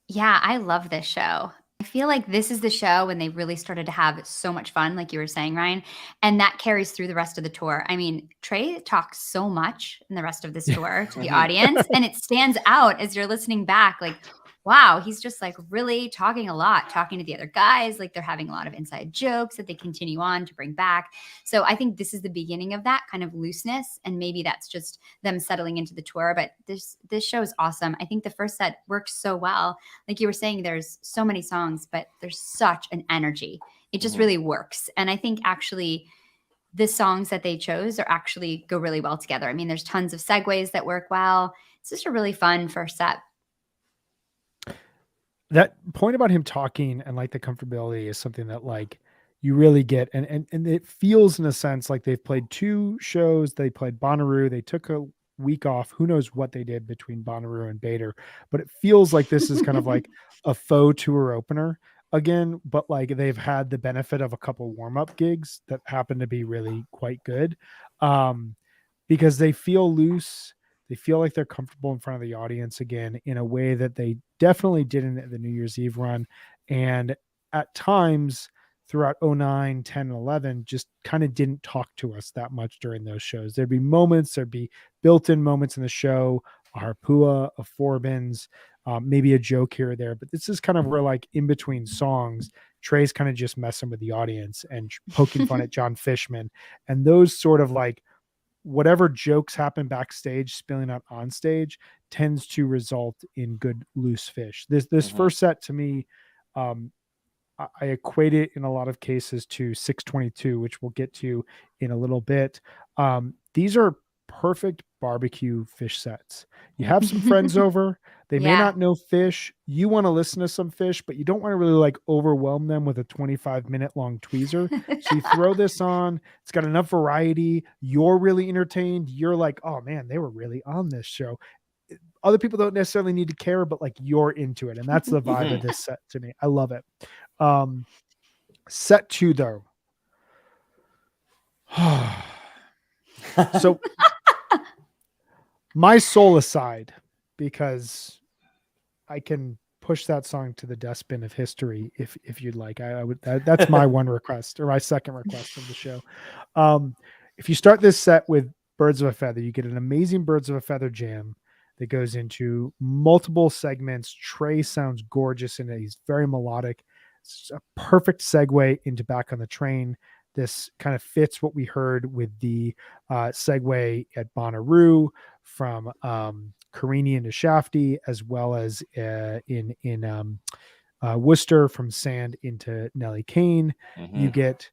S2: Yeah, I love this show. I feel like this is the show when they really started to have so much fun, like you were saying, Ryan, and that carries through the rest of the tour. I mean, Trey talks so much in the rest of this tour to the audience, and it stands out as you're listening back. Like, wow, he's just like really talking a lot, talking to the other guys. Like they're having a lot of inside jokes that they continue on to bring back. So I think this is the beginning of that kind of looseness. And maybe that's just them settling into the tour. But this show is awesome. I think the first set works so well. Like you were saying, there's so many songs, but there's such an energy. It just really works. And I think actually the songs that they chose are actually go really well together. I mean, there's tons of segues that work well. It's just a really fun first set.
S1: That point about him talking and like the comfortability is something that like you really get. And it feels in a sense like they've played 2 shows. They played Bonnaroo. They took a week off. Who knows what they did between Bonnaroo and Bader, but it feels like this is kind of like a faux tour opener again, but like they've had the benefit of a couple warm-up gigs that happen to be really quite good. Because they feel loose. They feel like they're comfortable in front of the audience again in a way that they definitely didn't at the New Year's Eve run. And at times throughout 09, 10, and 11, just kind of didn't talk to us that much during those shows. There'd be built-in moments in the show, a harpua, a Forbins, maybe a joke here or there. But this is kind of where like in between songs, Trey's kind of just messing with the audience and poking fun at John Fishman. And those sort of like, whatever jokes happen backstage spilling out on stage tends to result in good loose fish. This first set to me, I equate it in a lot of cases to 622, which we'll get to in a little bit. These are perfect barbecue fish sets. You have some friends over, they may not know fish. You want to listen to some fish, but you don't want to really like overwhelm them with a 25-minute long tweezer. So you throw this on, it's got enough variety. You're really entertained. You're like, oh man, they were really on this show. Other people don't necessarily need to care, but like you're into it. And that's the vibe of this set to me. I love it. Set 2 though. So my soul aside, because I can push that song to the dustbin of history if you'd like. I would. That's my one request, or my second request of the show. If you start this set with Birds of a Feather, you get an amazing Birds of a Feather jam that goes into multiple segments. Trey sounds gorgeous in it. He's very melodic. It's a perfect segue into Back on the Train. This kind of fits what we heard with the segue at Bonnaroo from Carini into Shafty, as well as in Worcester from Sand into Nelly Kane. You get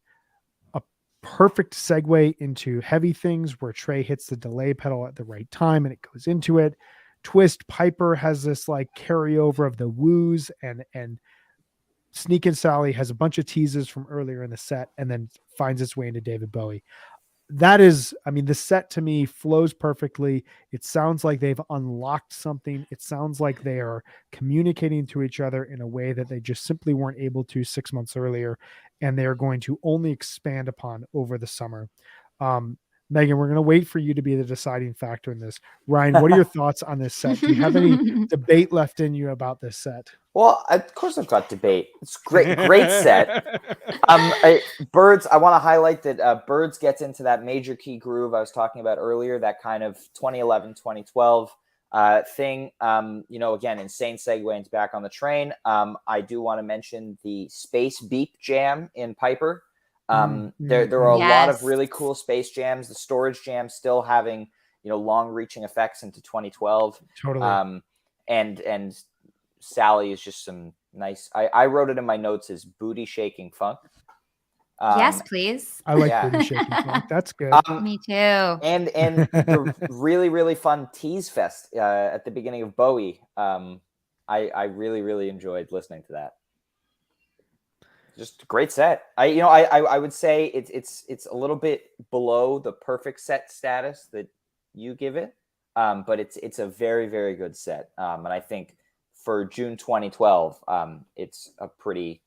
S1: a perfect segue into Heavy Things where Trey hits the delay pedal at the right time and it goes into it. Twist Piper has this like carryover of the woos, and Sneak and Sally has a bunch of teases from earlier in the set and then finds its way into David Bowie. That is, I mean, the set to me flows perfectly. It sounds like they've unlocked something. It sounds like they are communicating to each other in a way that they just simply weren't able to 6 months earlier. And they are going to only expand upon over the summer. Megan, we're going to wait for you to be the deciding factor in this. Ryan, what are your thoughts on this set? Do you have any debate left in you about this set?
S3: Well, of course I've got debate. It's great set. Birds, I want to highlight that Birds gets into that major key groove I was talking about earlier, that kind of 2011, 2012 thing. Again, insane segue into Back on the Train. I do want to mention the Space Beep jam in Piper. There are a lot of really cool space jams. The Storage jam still having, long-reaching effects into 2012.
S1: Totally.
S3: And Sally is just some nice. I wrote it in my notes as booty shaking funk.
S2: Yes, please.
S1: I like
S3: Yeah.
S1: booty shaking funk. That's good.
S2: Me too.
S3: And the really, really fun Tease Fest at the beginning of Bowie. I really, really enjoyed listening to that. Just a great set. I would say it's a little bit below the perfect set status that you give it, but it's a very, very good set. And I think for June 2012, it's pretty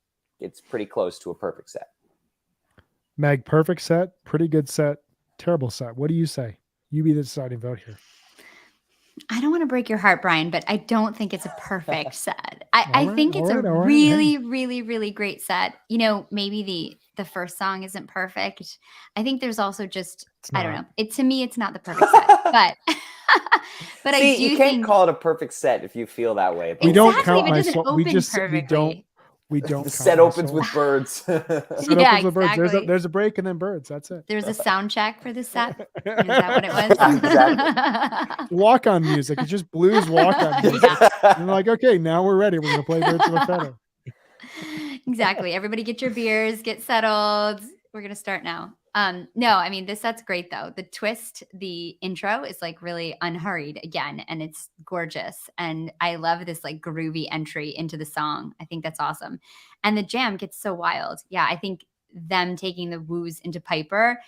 S3: close to a perfect set.
S1: Meg, perfect set, pretty good set, terrible set. What do you say? You be the deciding vote here.
S2: I don't want to break your heart, Brian, but I don't think it's a perfect set. I
S1: All
S2: think
S1: right,
S2: it's
S1: all
S2: a
S1: right, all right.
S2: really,
S1: Hey.
S2: really, really great set. You know, maybe the first song isn't perfect. I think there's also just,
S1: It's
S2: I don't
S1: not.
S2: know. To me, it's not the perfect set, but but I
S3: See,
S2: do
S3: you can't
S2: think
S3: call it a perfect set if you feel that way.
S1: We
S3: But
S1: don't
S2: exactly,
S1: count
S2: but it
S1: my
S2: doesn't
S1: soul.
S2: open perfectly.
S1: We don't
S3: the
S1: count
S3: set
S1: my
S3: opens
S1: soul.
S3: with birds.
S1: Set
S2: Yeah,
S1: opens with birds.
S2: exactly.
S1: There's a break and then birds. That's it.
S2: There's a sound check for this set. Is that what it was?
S3: Exactly.
S1: Walk-on music. It's just blues walk-on music. And like, okay, now we're ready. We're gonna play Birds of a Feather.
S2: Exactly. Everybody get your beers, get settled. We're gonna start now. No, I mean this set's great though. The twist, the intro is like really unhurried again, and it's gorgeous. And I love this like groovy entry into the song. I think that's awesome. And the jam gets so wild. Yeah, I think them taking the woos into Piper,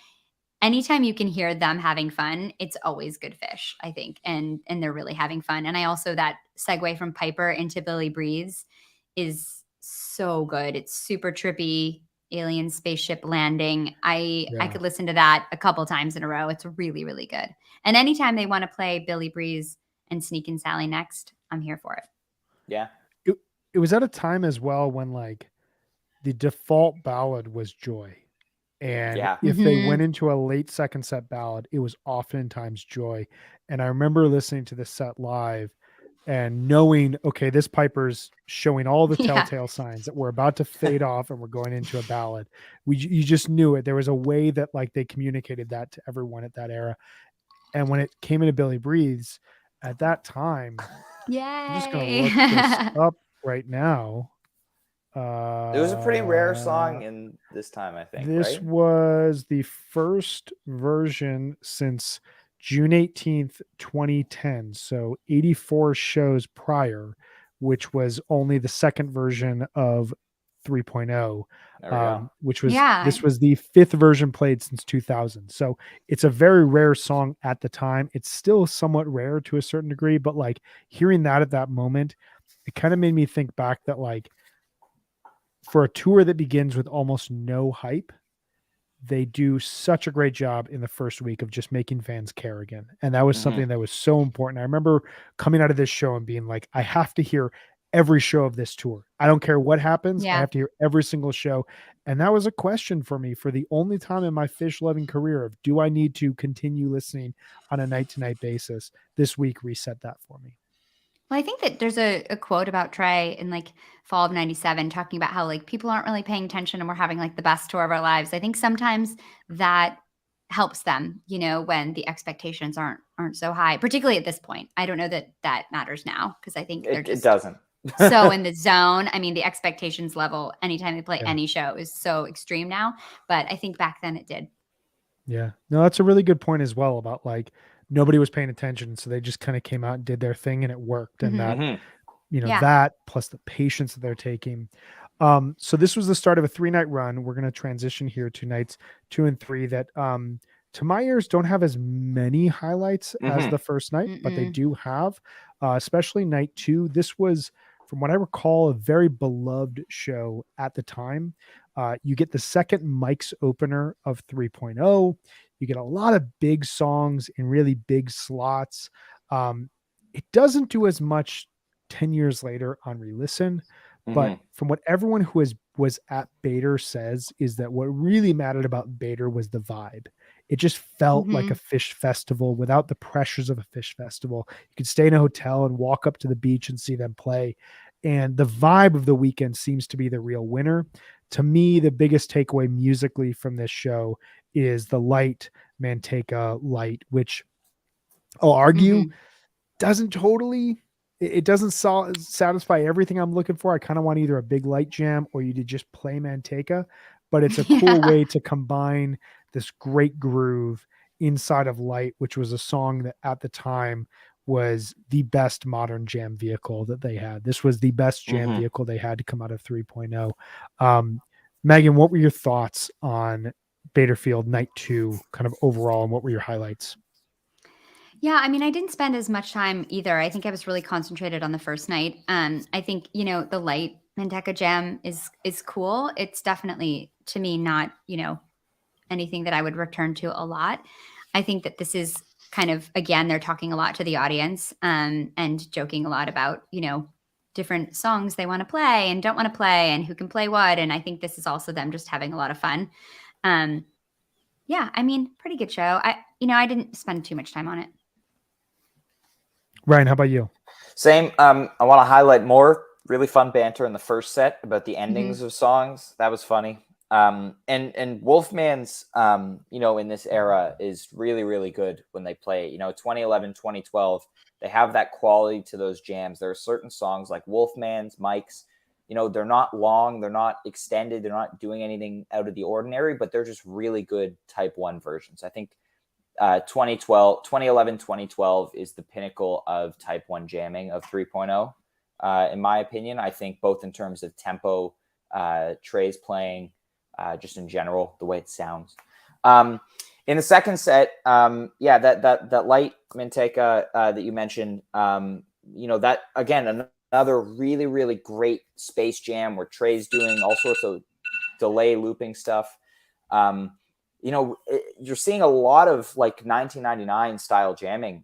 S2: anytime you can hear them having fun, it's always good fish, I think. And they're really having fun. And I also that segue from Piper into Billy Breathes is so good. It's super trippy, alien spaceship landing. I could listen to that a couple times in a row. It's really, really good. And anytime they want to play Billy Breeze and Sneak and Sally next, I'm here for it.
S3: Yeah.
S1: It was at a time as well when like the default ballad was Joy. And if they went into a late second set ballad, it was oftentimes Joy. And I remember listening to the set live and knowing, okay, this Piper's showing all the telltale signs that we're about to fade off and we're going into a ballad. You just knew it. There was a way that like they communicated that to everyone at that era. And when it came into Billy Breathes at that time, I'm just going to look this up right now.
S3: It was a pretty rare song in this time, I think.
S1: This
S3: right?
S1: was the first version since June 18th, 2010. So 84 shows prior, which was only the second version of 3.0, which was this was the fifth version played since 2000. So it's a very rare song at the time. It's still somewhat rare to a certain degree, but like hearing that at that moment, it kind of made me think back that like for a tour that begins with almost no hype, they do such a great job in the first week of just making fans care again. And that was something that was so important. I remember coming out of this show and being like, I have to hear every show of this tour. I don't care what happens. I have to hear every single show. And that was a question for me for the only time in my fish loving career of do I need to continue listening on a night to night basis? This week reset that for me.
S2: Well, I think that there's a quote about Trey in like fall of 97 talking about how like people aren't really paying attention and we're having like the best tour of our lives. I think sometimes that helps them, you know, when the expectations aren't so high, particularly at this point. I don't know that matters now because I think
S3: it doesn't.
S2: So in the zone. I mean, the expectations level anytime they play any show is so extreme now, but I think back then it did.
S1: Yeah, no, that's a really good point as well about like nobody was paying attention. So they just kind of came out and did their thing and it worked. And that, you know, that plus the patience that they're taking. So this was the start of a 3-night run. We're going to transition here to nights 2 and 3 that, to my ears don't have as many highlights as the first night, but they do have, especially night 2. This was, from what I recall, a very beloved show at the time. You get the second Mike's opener of 3.0. You get a lot of big songs in really big slots. It doesn't do as much 10 years later on re-listen, but from what everyone who was at Bader says is that what really mattered about Bader was the vibe. It just felt like a fish festival without the pressures of a fish festival. You could stay in a hotel and walk up to the beach and see them play. And the vibe of the weekend seems to be the real winner. To me, the biggest takeaway musically from this show is the light Manteca light, which I'll argue doesn't totally, it doesn't satisfy everything I'm looking for. I kind of want either a big light jam or you to just play Manteca. but it's a cool way to combine this great groove inside of Light, which was a song that at the time was the best modern jam vehicle that they had. This was the best jam vehicle they had to come out of 3.0. Megan, what were your thoughts on Baderfield Night 2 kind of overall, and what were your highlights?
S2: Yeah, I mean, I didn't spend as much time either. I think I was really concentrated on the first night. I think, the Light Manteca jam is cool. It's definitely, to me, not, anything that I would return to a lot. I think that this is kind of, again, they're talking a lot to the audience, and joking a lot about, different songs they want to play and don't want to play and who can play what. And I think this is also them just having a lot of fun. Yeah, I mean, pretty good show. I didn't spend too much time on it.
S1: Ryan, how about you?
S3: Same. I want to highlight more really fun banter in the first set about the endings of songs. That was funny. And Wolfman's, in this era is really, really good when they play, 2011, 2012, they have that quality to those jams. There are certain songs like Wolfman's, Mike's, they're not long, they're not extended, they're not doing anything out of the ordinary, but they're just really good type 1 versions. I think 2011, 2012 is the pinnacle of type 1 jamming of 3.0. In my opinion, I think both in terms of tempo, Trey's playing, just in general, the way it sounds. In the second set, that Light Manteca that you mentioned, that again, another really, really great space jam where Trey's doing all sorts of delay looping stuff. You're seeing a lot of like 1999 style jamming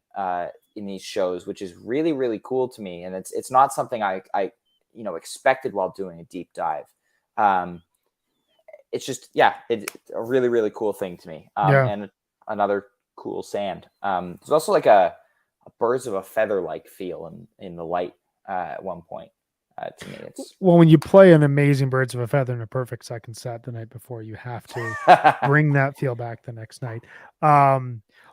S3: in these shows, which is really, really cool to me. And it's not something I expected while doing a deep dive. It's just, it's a really, really cool thing to me. And another cool sand. There's also like a birds of a feather like feel in the Light at one point. To me, it's
S1: when you play an amazing birds of a feather in a perfect second set the night before, you have to bring that feel back the next night.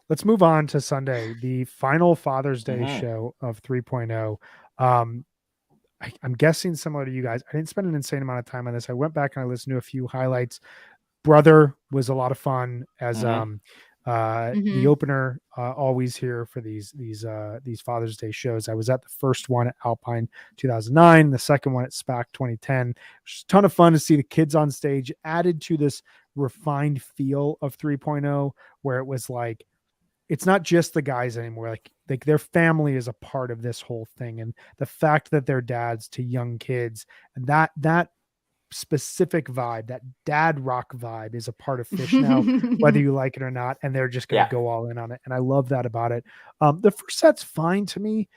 S1: Let's move on to Sunday, the final Father's Day show of 3.0. I'm guessing similar to you guys. I didn't spend an insane amount of time on this. I went back and I listened to a few highlights. Brother was a lot of fun as the opener, always here for these Father's Day shows. I was at the first one at Alpine 2009, the second one at SPAC 2010. It was a ton of fun to see the kids on stage, added to this refined feel of 3.0, where it was like, it's not just the guys anymore. Like their family is a part of this whole thing. And the fact that they're dads to young kids, and that specific vibe, that dad rock vibe, is a part of Fish now, whether you like it or not. And they're just going to go all in on it. And I love that about it. The first set's fine to me.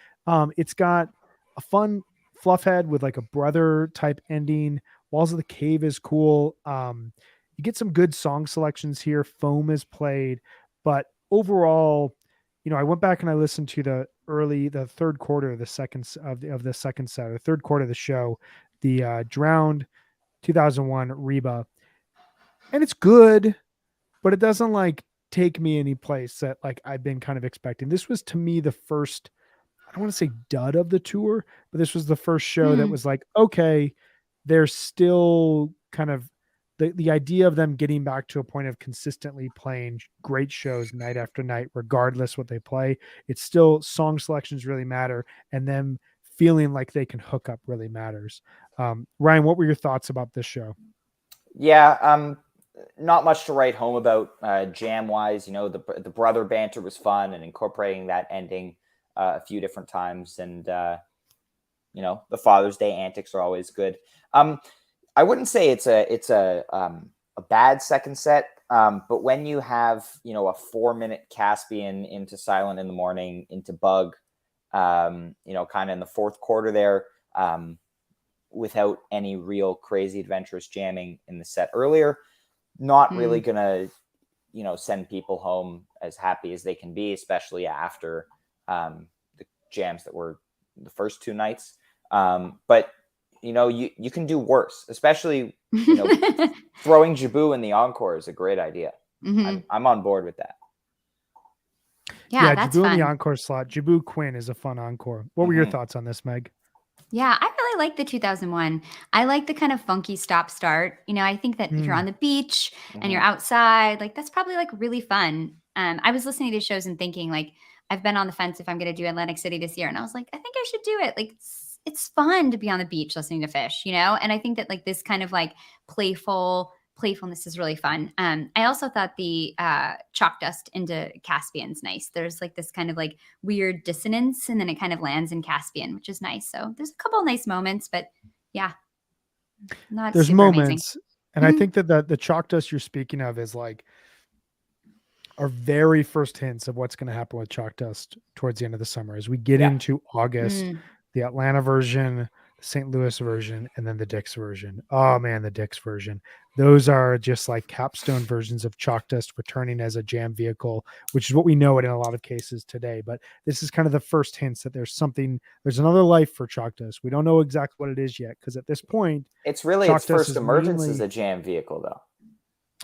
S1: It's got a fun fluff head with like a brother type ending. Walls of the Cave is cool. You get some good song selections here. Foam is played, but overall, I went back and I listened to the third quarter of the second set, the third quarter of the show, the Drowned 2001 Reba, and it's good, but it doesn't like take me any place that like I've been kind of expecting. This was to me the first, I don't want to say dud of the tour, but this was the first show that was like, okay, they're still kind of the idea of them getting back to a point of consistently playing great shows night after night, regardless what they play. It's still song selections really matter, and them feeling like they can hook up really matters. Ryan, what were your thoughts about this show?
S3: Yeah, not much to write home about jam wise. The brother banter was fun, and incorporating that ending a few different times, and the Father's Day antics are always good. I wouldn't say it's a bad second set, but when you have a 4-minute Caspian into Silent in the Morning, into Bug, kind of in the fourth quarter there, without any real crazy adventurous jamming in the set earlier, not really gonna send people home as happy as they can be, especially after the jams that were the first two nights. But you can do worse, especially, throwing Jabu in the encore is a great idea. I'm on board with that.
S2: Yeah, that's
S1: Jabu
S2: fun.
S1: in the encore slot. Jabu Quinn is a fun encore. What were your thoughts on this, Meg?
S2: Yeah, I really like the 2001. I like the kind of funky stop start. I think that if you're on the beach and you're outside, like that's probably like really fun. I was listening to these shows and thinking like I've been on the fence if I'm going to do Atlantic City this year, and I was like, I think I should do it. Like it's fun to be on the beach listening to Fish, and I think that like this kind of like playfulness is really fun. I also thought the chalk dust into Caspian's nice. There's like this kind of like weird dissonance, and then it kind of lands in Caspian, which is nice. So there's a couple nice moments, but yeah, not
S1: There's
S2: super amazing.
S1: moments, and I think that the chalk dust you're speaking of is like our very first hints of what's going to happen with chalk dust towards the end of the summer as we get into August, the Atlanta version, the St. Louis version, and then the Dick's version. Oh man, the Dick's version. Those are just like capstone versions of chalk dust returning as a jam vehicle, which is what we know it in a lot of cases today. But this is kind of the first hints that there's another life for chalk dust. We don't know exactly what it is yet, because at this point,
S3: it's really its first emergence as a jam vehicle, though.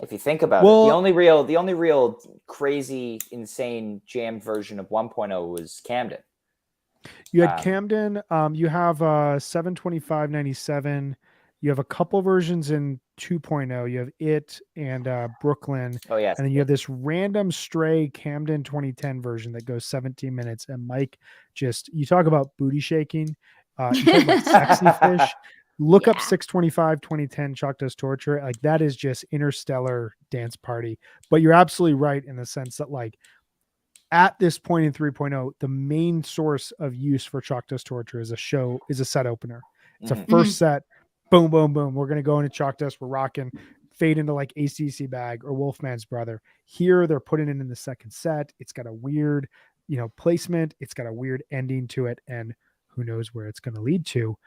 S3: If you think about it, the only real crazy, insane jam version of 1.0 was Camden.
S1: You had Camden. You have 725.97. You have a couple versions in 2.0. You have it and Brooklyn.
S3: Oh yes,
S1: and then you have this random stray Camden 2010 version that goes 17 minutes. And Mike, you talk about booty shaking. You talk about sexy Fish. Look up 625 2010 Chalk Dust Torture. Like that is just interstellar dance party. But you're absolutely right in the sense that like at this point in 3.0, the main source of use for Chalk Dust Torture is a set opener. It's a first set. Boom, boom, boom. We're going to go into Chalk Dust. We're rocking. Fade into like ACC Bag or Wolfman's Brother. Here, they're putting it in the second set. It's got a weird, placement. It's got a weird ending to it. And who knows where it's going to lead to.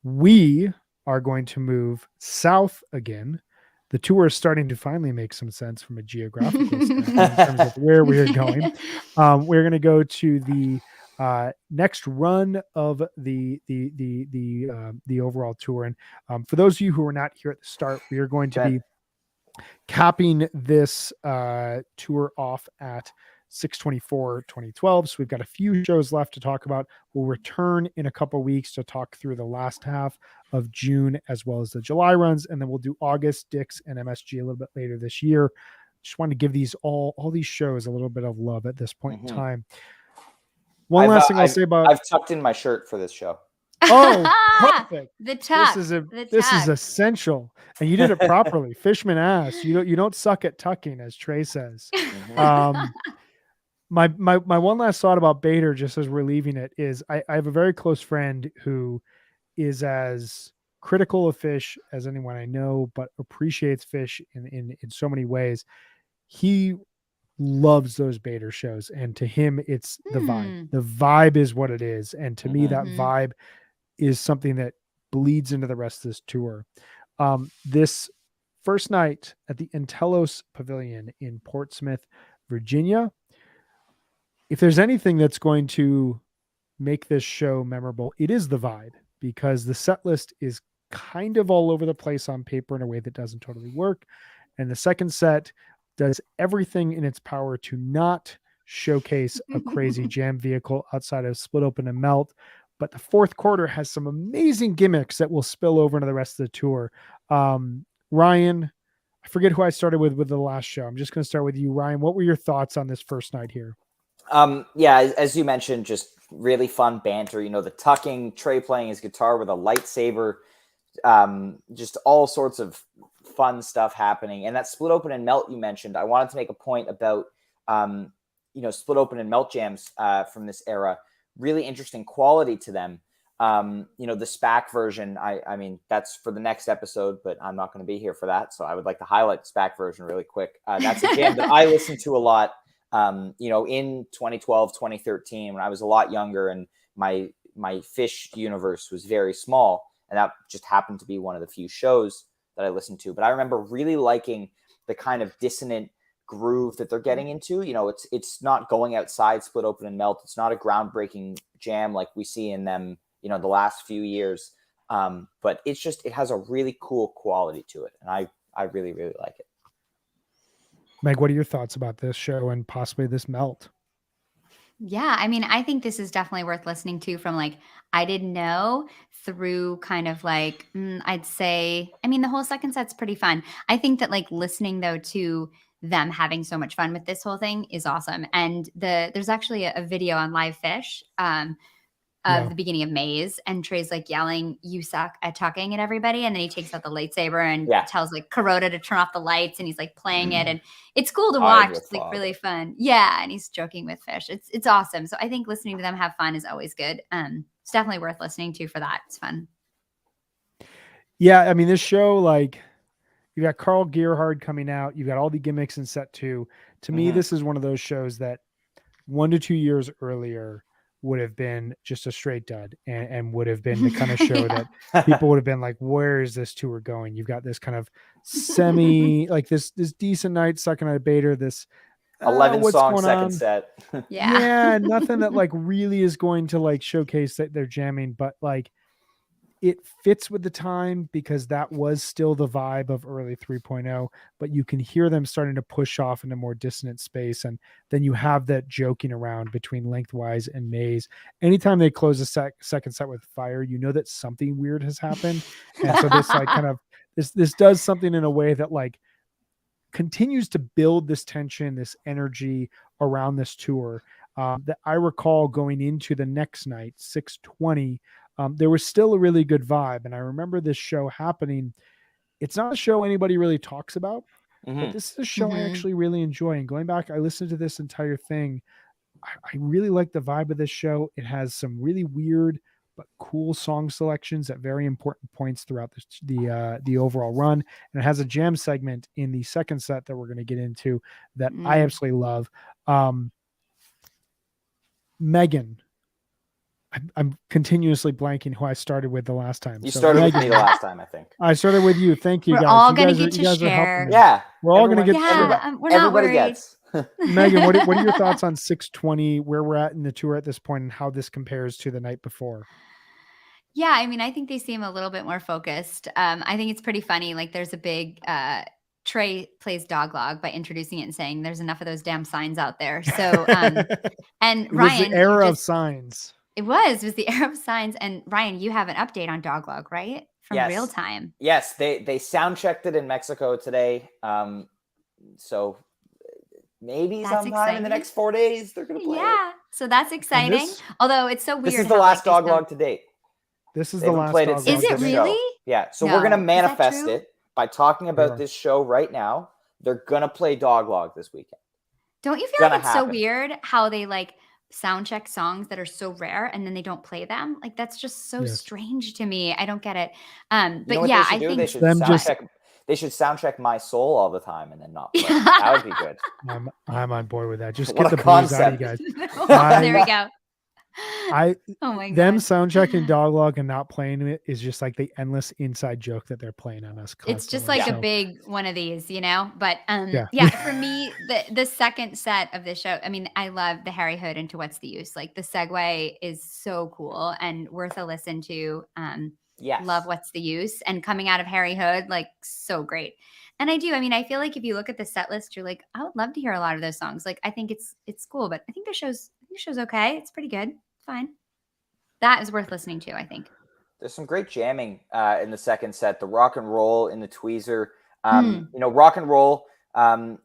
S1: We are going to move south again. The tour is starting to finally make some sense from a geographical standpoint in terms of where we are going. We're going to go to the next run of the overall tour. And for those of you who are not here at the start, we are going to be capping this tour off at 6/24/2012. So we've got a few shows left to talk about. We'll return in a couple weeks to talk through the last half of June as well as the July runs, and then we'll do August, Dick's, and MSG a little bit later this year. Just want to give these all these shows a little bit of love at this point in time. One last thing I'll say about
S3: I've tucked in my shirt for this show.
S1: Oh, perfect.
S2: The tuck.
S1: This is essential. And you did it properly. Fishman ass. You don't suck at tucking, as Trey says. My one last thought about Bader, just as we're leaving it, is I have a very close friend who is as critical of Fish as anyone I know, but appreciates Fish in so many ways. He loves those Bader shows, and to him, it's the vibe. The vibe is what it is, and to me, that vibe is something that bleeds into the rest of this tour. This first night at the Antelos Pavilion in Portsmouth, Virginia. If there's anything that's going to make this show memorable, it is the vibe, because the set list is kind of all over the place on paper in a way that doesn't totally work. And the second set does everything in its power to not showcase a crazy jam vehicle outside of Split Open and Melt. But the fourth quarter has some amazing gimmicks that will spill over into the rest of the tour. Ryan, I forget who I started with the last show. I'm just going to start with you, Ryan. What were your thoughts on this first night here?
S3: As you mentioned, just really fun banter. The tucking, Trey playing his guitar with a lightsaber, just all sorts of fun stuff happening. And that Split Open and Melt you mentioned, I wanted to make a point about, Split Open and Melt jams from this era. Really interesting quality to them. The SPAC version, I mean, that's for the next episode, but I'm not going to be here for that. So I would like to highlight the SPAC version really quick. That's a jam that I listened to a lot, in 2012, 2013, when I was a lot younger and my Fish universe was very small. And that just happened to be one of the few shows that I listened to. But I remember really liking the kind of dissonant groove that they're getting into. It's not going outside Split Open and Melt. It's not a groundbreaking jam like we see in them, the last few years. But it has a really cool quality to it. And I really, really like it.
S1: Meg, what are your thoughts about this show and possibly this Melt?
S2: Yeah, I mean, I think this is definitely worth listening to from like I didn't know through kind of like I'd say I mean the whole second set's pretty fun. I think that like listening though to them having so much fun with this whole thing is awesome. And there's actually a video on Live Fish of
S1: Yeah.
S2: the beginning of Maze, and Trey's like yelling, "You suck" at talking at everybody, and then he takes out the lightsaber and
S3: Yeah.
S2: tells like Kuroda to turn off the lights, and he's like playing it, and it's cool to
S3: Hide
S2: watch.
S3: with
S2: It's like
S3: father.
S2: really fun, yeah. And he's joking with Fish. It's awesome. So I think listening to them have fun is always good. It's definitely worth listening to for that. It's fun.
S1: Yeah, I mean, this show, like, you got Carl Gerhard coming out. You've got all the gimmicks in set 2. To me, this is one of those shows that 1 to 2 years earlier would have been just a straight dud, and would have been the kind of show
S2: Yeah.
S1: that people would have been like, where is this tour going? You've got this kind of semi, like this decent night, Second Night Bader, this
S3: 11
S1: what's
S3: song
S1: going
S3: second
S1: on?
S3: set.
S2: Yeah.
S1: Yeah, nothing that like really is going to like showcase that they're jamming, but like it fits with the time because that was still the vibe of early 3.0, but you can hear them starting to push off into more dissonant space. And then you have that joking around between Lengthwise and Maze. Anytime they close a second set with Fire, you know that something weird has happened. And so this like kind of this does something in a way that like continues to build this tension, this energy around this tour. That I recall going into the next night, 620, there was still a really good vibe. And I remember this show happening. It's not a show anybody really talks about, but this is a show I actually really enjoy. And going back, I listened to this entire thing. I really like the vibe of this show. It has some really weird but cool song selections at very important points throughout the overall run, and it has a jam segment in the second set that we're going to get into that I absolutely love. Megan, I'm continuously blanking who I started with the last time.
S3: You
S1: So
S3: started with
S1: Megan,
S3: me the last time, I think.
S1: I started with you. Thank you,
S2: We're
S1: guys.
S2: all
S1: You
S2: gonna
S1: guys are-
S2: get
S1: you
S2: to
S1: guys are helping
S2: share.
S1: me.
S3: Yeah.
S1: We're all going to get
S2: Yeah, we're not
S3: everybody
S2: worried.
S3: gets.
S1: Megan, what are your thoughts on 620, where we're at in the tour at this point, and how this compares to the night before?
S2: Yeah, I mean, I think they seem a little bit more focused. I think it's pretty funny. Like, there's a big Trey plays dog log by introducing it and saying, "There's enough of those damn signs out there." So, and
S1: It was
S2: Ryan,
S1: the era of signs.
S2: It was the era of signs. And Ryan, you have an update on dog log, right? From
S3: Yes.
S2: real time.
S3: Yes, they sound checked it in Mexico today. So maybe
S2: That's
S3: sometime in
S2: exciting.
S3: the next 4 days they're gonna play it.
S2: Yeah, so that's exciting. Although it's so weird.
S3: This is the
S2: how,
S3: last
S2: like,
S3: dog
S2: they sound-
S3: log to date.
S1: This is
S3: They
S1: the
S3: haven't
S1: last
S3: played it
S1: dog
S3: since
S2: Is it
S1: log
S3: the
S1: to date.
S2: really?
S3: show. Yeah, so
S2: No.
S3: we're gonna
S2: Is that
S3: manifest
S2: true?
S3: it by talking about
S1: are.
S3: this show right now. They're gonna play dog log this weekend.
S2: Don't you feel
S3: Gonna
S2: like it's so
S3: happen.
S2: weird how they like sound check songs that are so rare and then they don't play them? Like that's just so
S1: Yes.
S2: strange to me. I don't get it.
S3: You
S2: But
S3: know what
S2: yeah,
S3: they should
S2: I
S3: do?
S2: think
S3: They should
S1: Them
S3: sound
S1: just-
S3: check. They should sound check My Soul all the time and then not play. That would be good.
S1: I'm on board with that. Just
S3: What
S1: get
S3: a
S1: the blues out of you
S3: concept.
S1: guys.
S2: there we go.
S1: Oh
S2: my
S1: them
S2: god.
S1: sound checking dog log and not playing it is just like the endless inside joke that they're playing on us constantly.
S2: It's just like
S1: So,
S2: a big one of these, you know? But
S1: Yeah.
S2: yeah, for me, the second set of the show, I mean, I love the Harry Hood into What's the Use. Like the segue is so cool and worth a listen to.
S3: Yes.
S2: Love What's the Use, and coming out of Harry Hood, like so great. And I mean, I feel like if you look at the set list, you're like, I would love to hear a lot of those songs. Like I think it's cool, but I think the show's okay. It's pretty good. It's fine. That is worth listening to, I think.
S3: There's some great jamming in the second set. The rock and roll in the tweezer. You know, rock and roll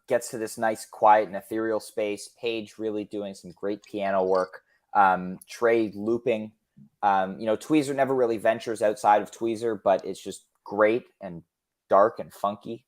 S3: gets to this nice, quiet, and ethereal space. Paige really doing some great piano work. Trey looping. You know, tweezer never really ventures outside of tweezer, but it's just great and dark and funky.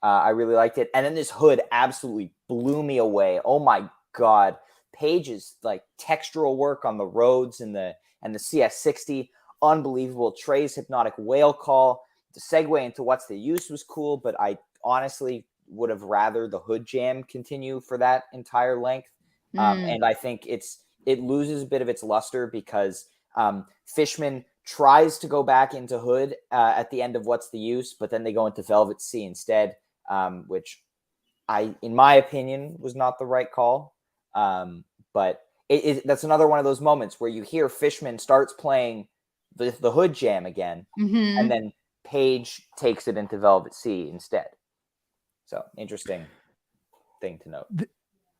S3: I really liked it. And then this Hood absolutely blew me away. Oh my God. Paige's like textural work on the Rhodes and the CS60, unbelievable. Trey's hypnotic whale call. The segue into What's the Use was cool, but I honestly would have rather the Hood jam continue for that entire length. And I think it loses a bit of its luster because Fishman tries to go back into Hood at the end of What's the Use, but then they go into Velvet Sea instead, which in my opinion, was not the right call. But that's another one of those moments where you hear Fishman starts playing the Hood jam again, and then Paige takes it into Velvet Sea instead. So interesting thing to note.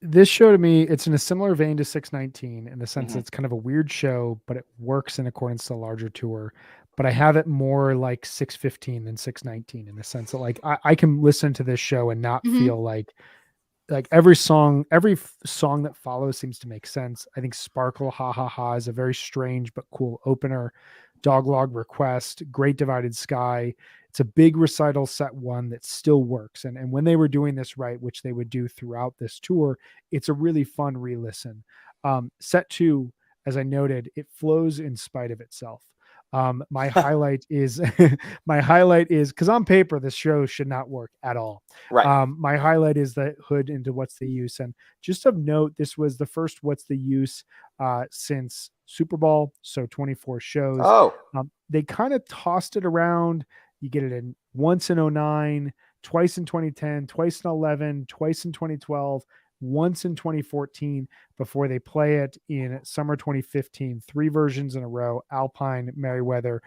S1: This show to me, it's in a similar vein to 619 in the sense that
S3: Mhm.
S1: it's kind of a weird show, but it works in accordance to the larger tour. But I have it more like 615 than 619 in the sense that like I can listen to this show and not
S2: Mhm.
S1: feel like every song that follows seems to make sense. I think Sparkle Ha Ha Ha is a very strange but cool opener. Doglog Request, Great Divided Sky. It's a big recital set one that still works. And when they were doing this right, which they would do throughout this tour, it's a really fun re-listen. Set two, as I noted, it flows in spite of itself. My highlight is my highlight is because on paper this show should not work at all.
S3: Right.
S1: My highlight is the hood into What's the Use. And just of note, this was the first What's the Use since Super Bowl, so 24 shows.
S3: Oh,
S1: They kind of tossed it around. You get it in once in 09, twice in 2010, twice in 11, twice in 2012, once in 2014 before they play it in summer 2015, 3 versions in a row, Alpine, Merriweather,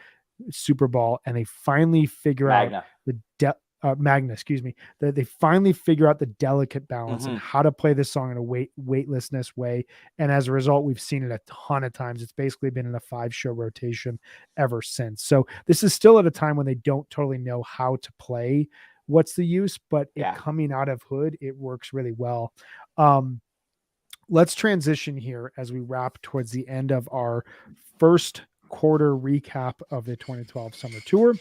S1: Super Bowl, and they finally figure out
S3: Magna.
S1: the Magna, excuse me, that they finally figure out the delicate balance and how to play this song in a weightlessness way. And as a result, we've seen it a ton of times. It's basically been in a 5-show rotation ever since. So this is still at a time when they don't totally know how to play What's the Use, but it coming out of hood, it works really well. Let's transition here as we wrap towards the end of our first quarter recap of the 2012 summer tour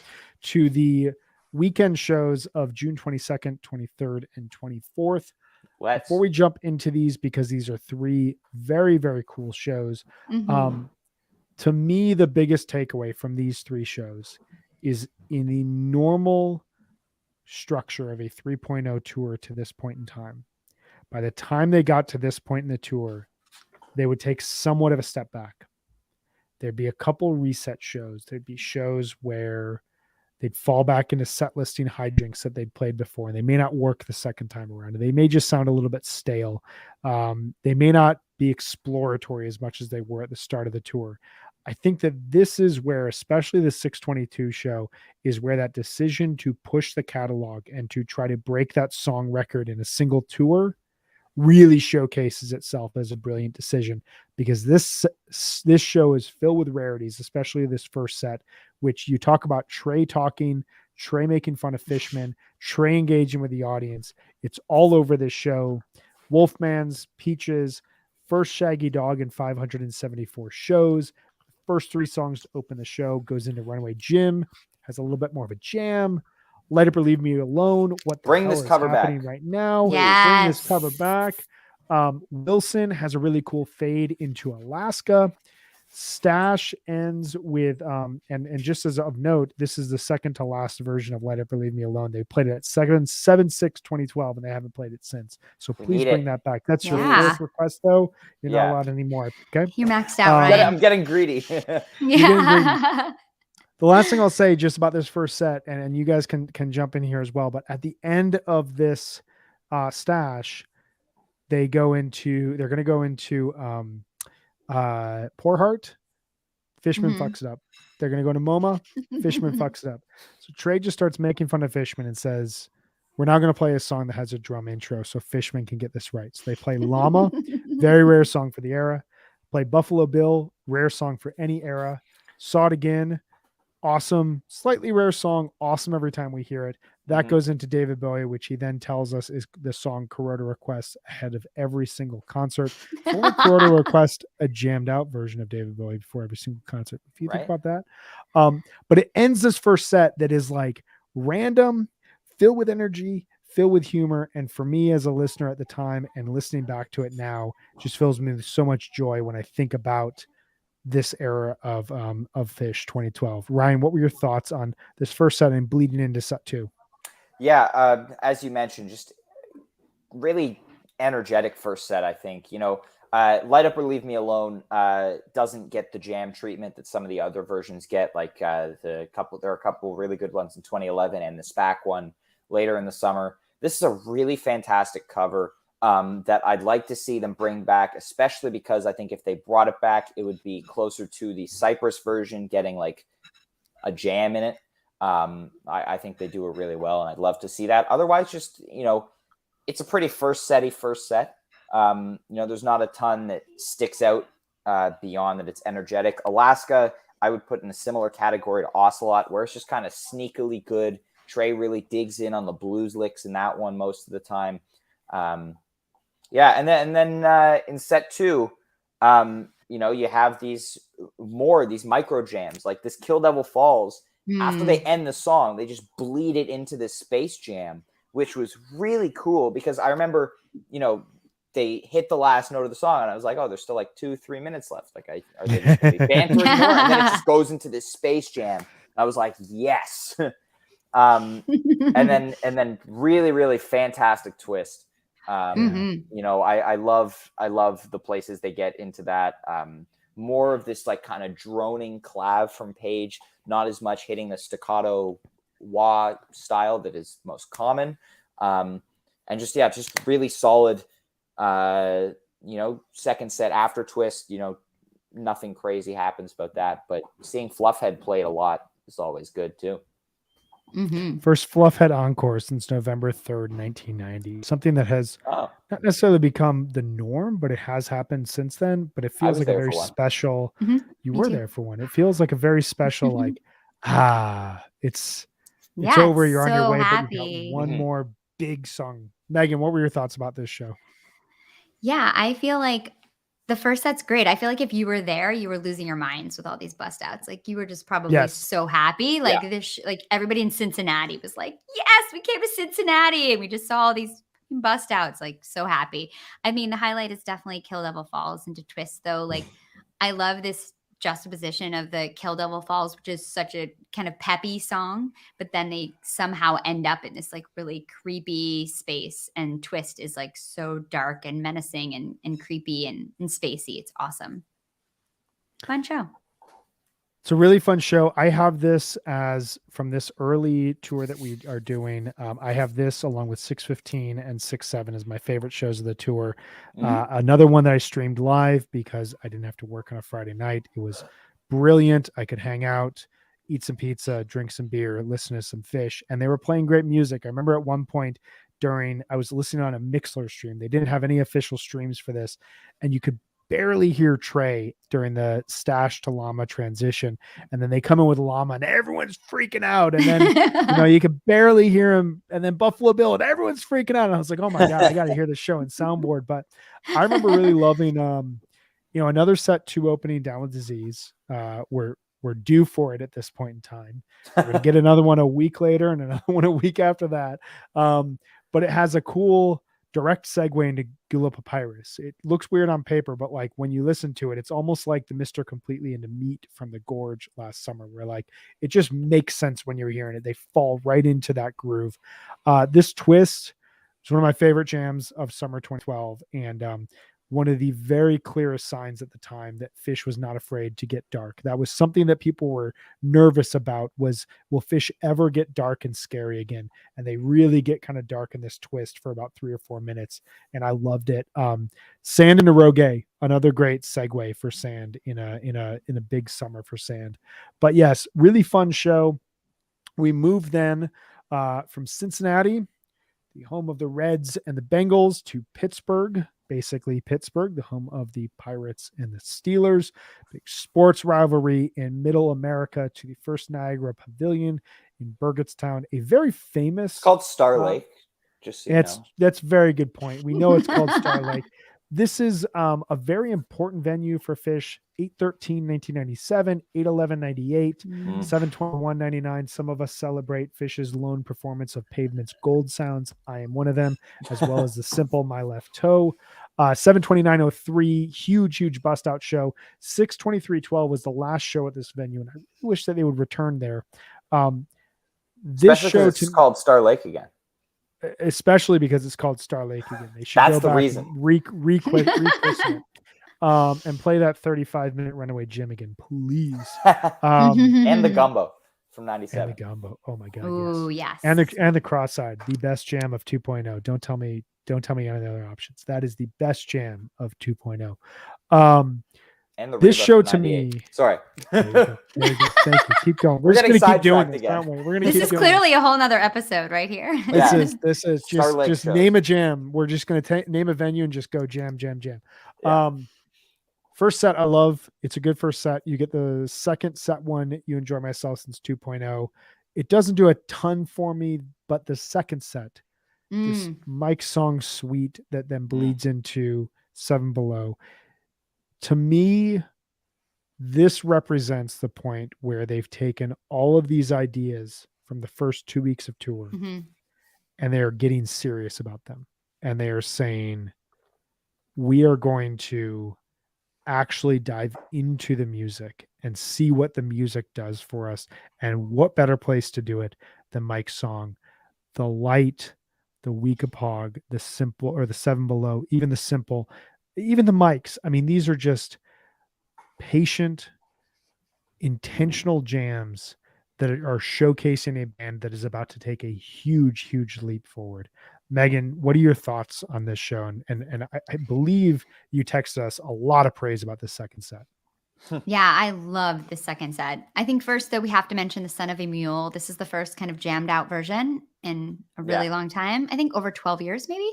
S1: to the weekend shows of June 22nd, 23rd, and 24th. Before we jump into these, because these are 3 very, very cool shows, to me, the biggest takeaway from these 3 shows is in the normal structure of a 3.0 tour to this point in time. By the time they got to this point in the tour, they would take somewhat of a step back. There'd be a couple reset shows. There'd be shows where they'd fall back into set listing hijinks that they'd played before, and they may not work the second time around. They may just sound a little bit stale. They may not be exploratory as much as they were at the start of the tour. I think that this is where, especially the 622 show, is where that decision to push the catalog and to try to break that song record in a single tour really showcases itself as a brilliant decision, because this show is filled with rarities, especially this first set, which you talk about Trey talking, Trey making fun of Fishman, Trey engaging with the audience. It's all over this show. Wolfman's Peaches, first Shaggy Dog in 574 shows. First 3 songs to open the show goes into Runaway Jim, has a little bit more of a jam. Let It or Leave Me Alone. What the
S3: Bring
S1: hell
S3: this
S1: is
S3: cover
S1: happening
S3: back
S1: right now?
S2: Yes.
S1: Bring this cover back. Wilson has a really cool fade into Alaska. Stash ends with and just as of note, this is the second to last version of Let It or Leave Me Alone. They played it at 7/6/2012, and they haven't played it since. So please bring that back. That's your 4th request, though. You're not allowed anymore. Okay,
S2: you're maxed out, Ryan.
S3: I'm getting greedy.
S1: The last thing I'll say just about this first set, and you guys can jump in here as well, but at the end of this stash, they're going to go into Poor Heart. Fishman fucks it up. They're going to go to MoMA. Fishman fucks it up. So Trey just starts making fun of Fishman and says, we're now going to play a song that has a drum intro so Fishman can get this right. So they play Llama, very rare song for the era. Play Buffalo Bill, rare song for any era. Saw It Again, awesome, slightly rare song, awesome every time we hear it. That goes into David Bowie, which he then tells us is the song Corona Request ahead of every single concert. For Corona Request, a jammed out version of David Bowie before every single concert. If you think about that. But it ends this first set that is like random, filled with energy, filled with humor. And for me as a listener at the time and listening back to it now, just fills me with so much joy when I think about this era of Phish 2012. Ryan, what were your thoughts on this first set and bleeding into set 2?
S3: Yeah, as you mentioned, just really energetic first set. I think Light Up or Leave Me Alone doesn't get the jam treatment that some of the other versions get. Like there are a couple really good ones in 2011 and the SPAC one later in the summer. This is a really fantastic cover that I'd like to see them bring back, especially because I think if they brought it back, it would be closer to the Cypress version, getting like a jam in it. I think they do it really well, and I'd love to see that. Otherwise, just it's a pretty first set. There's not a ton that sticks out beyond that it's energetic. Alaska, I would put in a similar category to Ocelot, where it's just kind of sneakily good. Trey really digs in on the blues licks in that one most of the time. And then in set two, you have these micro jams, like this Kill Devil Falls. After they end the song, they just bleed it into this space jam, which was really cool because I remember, they hit the last note of the song and I was like, oh, there's still like 2-3 minutes left. Like, are they just going to be bantering more? And then it just goes into this space jam. I was like, yes. And then really, really fantastic twist. I love the places they get into that. More of this like kind of droning clav from Page, not as much hitting the staccato wah style that is most common. And just really solid, second set after twist, nothing crazy happens about that, but seeing Fluffhead played a lot is always good too.
S1: First Fluffhead encore since November 3rd, 1990. Something that has not necessarily become the norm, but it has happened since then. But it feels like a very special. You were there for one. It feels like a very special, it's over. You're on your way, but you got one more big song. Megan, what were your thoughts about this show?
S2: Yeah, I feel like the first set's great. I feel like if you were there, you were losing your minds with all these bust outs. Like you were just probably so happy. Like like everybody in Cincinnati was like, yes, we came to Cincinnati. And we just saw all these bust outs, like so happy. I mean, the highlight is definitely Kill Devil Falls into Twist though. Like I love this juxtaposition of the Kill Devil Falls, which is such a kind of peppy song, but then they somehow end up in this like really creepy space, and Twist is like so dark and menacing and creepy and spacey. It's awesome. Fun show.
S1: It's a really fun show. I have this as from this early tour that we are doing. I have this along with 615 and 67 as my favorite shows of the tour. Another one that I streamed live because I didn't have to work on a Friday night. It was brilliant. I could hang out, eat some pizza, drink some beer, listen to some Fish, and they were playing great music. I remember at one point I was listening on a Mixler stream. They didn't have any official streams for this, and you could barely hear Trey during the Stash to Llama transition, and then they come in with Llama and everyone's freaking out, and then you could barely hear him, and then Buffalo Bill and everyone's freaking out, and I was like, oh my god, I gotta hear this show in soundboard. But I remember really loving another set 2 opening, Down with Disease. We're due for it at this point in time. We're gonna get another one a week later and another one a week after that, but it has a cool direct segue into Gula Papyrus. It looks weird on paper, but like when you listen to it, it's almost like the Mr. Completely into Meat from the Gorge last summer, where like it just makes sense when you're hearing it. They fall right into that groove. This Twist is one of my favorite jams of summer 2012, and one of the very clearest signs at the time that Fish was not afraid to get dark. That was something that people were nervous about, was, will Fish ever get dark and scary again? And they really get kind of dark in this Twist for about 3 or 4 minutes. And I loved it. Sand and Eroge, another great segue for Sand in a big summer for Sand. But yes, really fun show. We moved then from Cincinnati, the home of the Reds and the Bengals, to Pittsburgh, basically Pittsburgh, the home of the Pirates and the Steelers. Big sports rivalry in Middle America, to the First Niagara Pavilion in Burgettstown, a very famous.
S3: It's called Star Lake. Just so you know.
S1: That's a very good point. We know it's called Star Lake. This is a very important venue for Fish. 8/13/1997, 8/11/98, 7/21/99. Some of us celebrate Fish's lone performance of Pavement's Gold Sounds. I am one of them, as well as the Simple My Left Toe. 7/29/03, huge bust out show. 6/23/12 was the last show at this venue, and I wish that they would return there. This
S3: Especially
S1: show
S3: it's called Star Lake again.
S1: Especially because it's called Star Lake again. They should
S3: That's
S1: go
S3: the
S1: back
S3: reason.
S1: And re-christen it. And play that 35-minute Runaway Jim again, please.
S3: And the Gumbo from 97.
S1: And the Gumbo. Oh my god.
S2: Oh yes.
S1: And the Cross-Eyed, the best jam of 2.0. Don't tell me any other options. That is the best jam of 2.0.
S3: And the
S1: This
S3: Reba
S1: show
S3: from
S1: to
S3: 98.
S1: me.
S3: Sorry.
S1: There you go. There you go. Thank you. Keep going. We're just
S3: getting
S1: gonna keep doing
S3: sidetracked
S1: this,
S3: again.
S1: aren't we? We're gonna
S2: This
S1: keep
S2: is
S1: doing
S2: clearly a whole nother episode right here.
S3: Yeah.
S1: This is
S3: Star Lake
S1: just
S3: shows.
S1: name a jam. We're just gonna name a venue and just go jam.
S3: Yeah.
S1: First set I love. It's a good first set. You get the second set one. You Enjoy Myself Since 2.0. It doesn't do a ton for me, but the second set, this Mike song suite that then bleeds into Seven Below. To me, this represents the point where they've taken all of these ideas from the first 2 weeks of tour and they are getting serious about them. And they are saying, we are going to actually dive into the music and see what the music does for us. And what better place to do it than Mike's song, the light, the Weekapog, the simple, or the Seven Below, even the simple, even the mics. I mean, these are just patient, intentional jams that are showcasing a band that is about to take a huge leap forward. Megan, what are your thoughts on this show? And I believe you texted us a lot of praise about the second set.
S2: Yeah, I love the second set. I think first, though, we have to mention The Son of a Mule. This is the first kind of jammed out version in a really long time. I think over 12 years, maybe.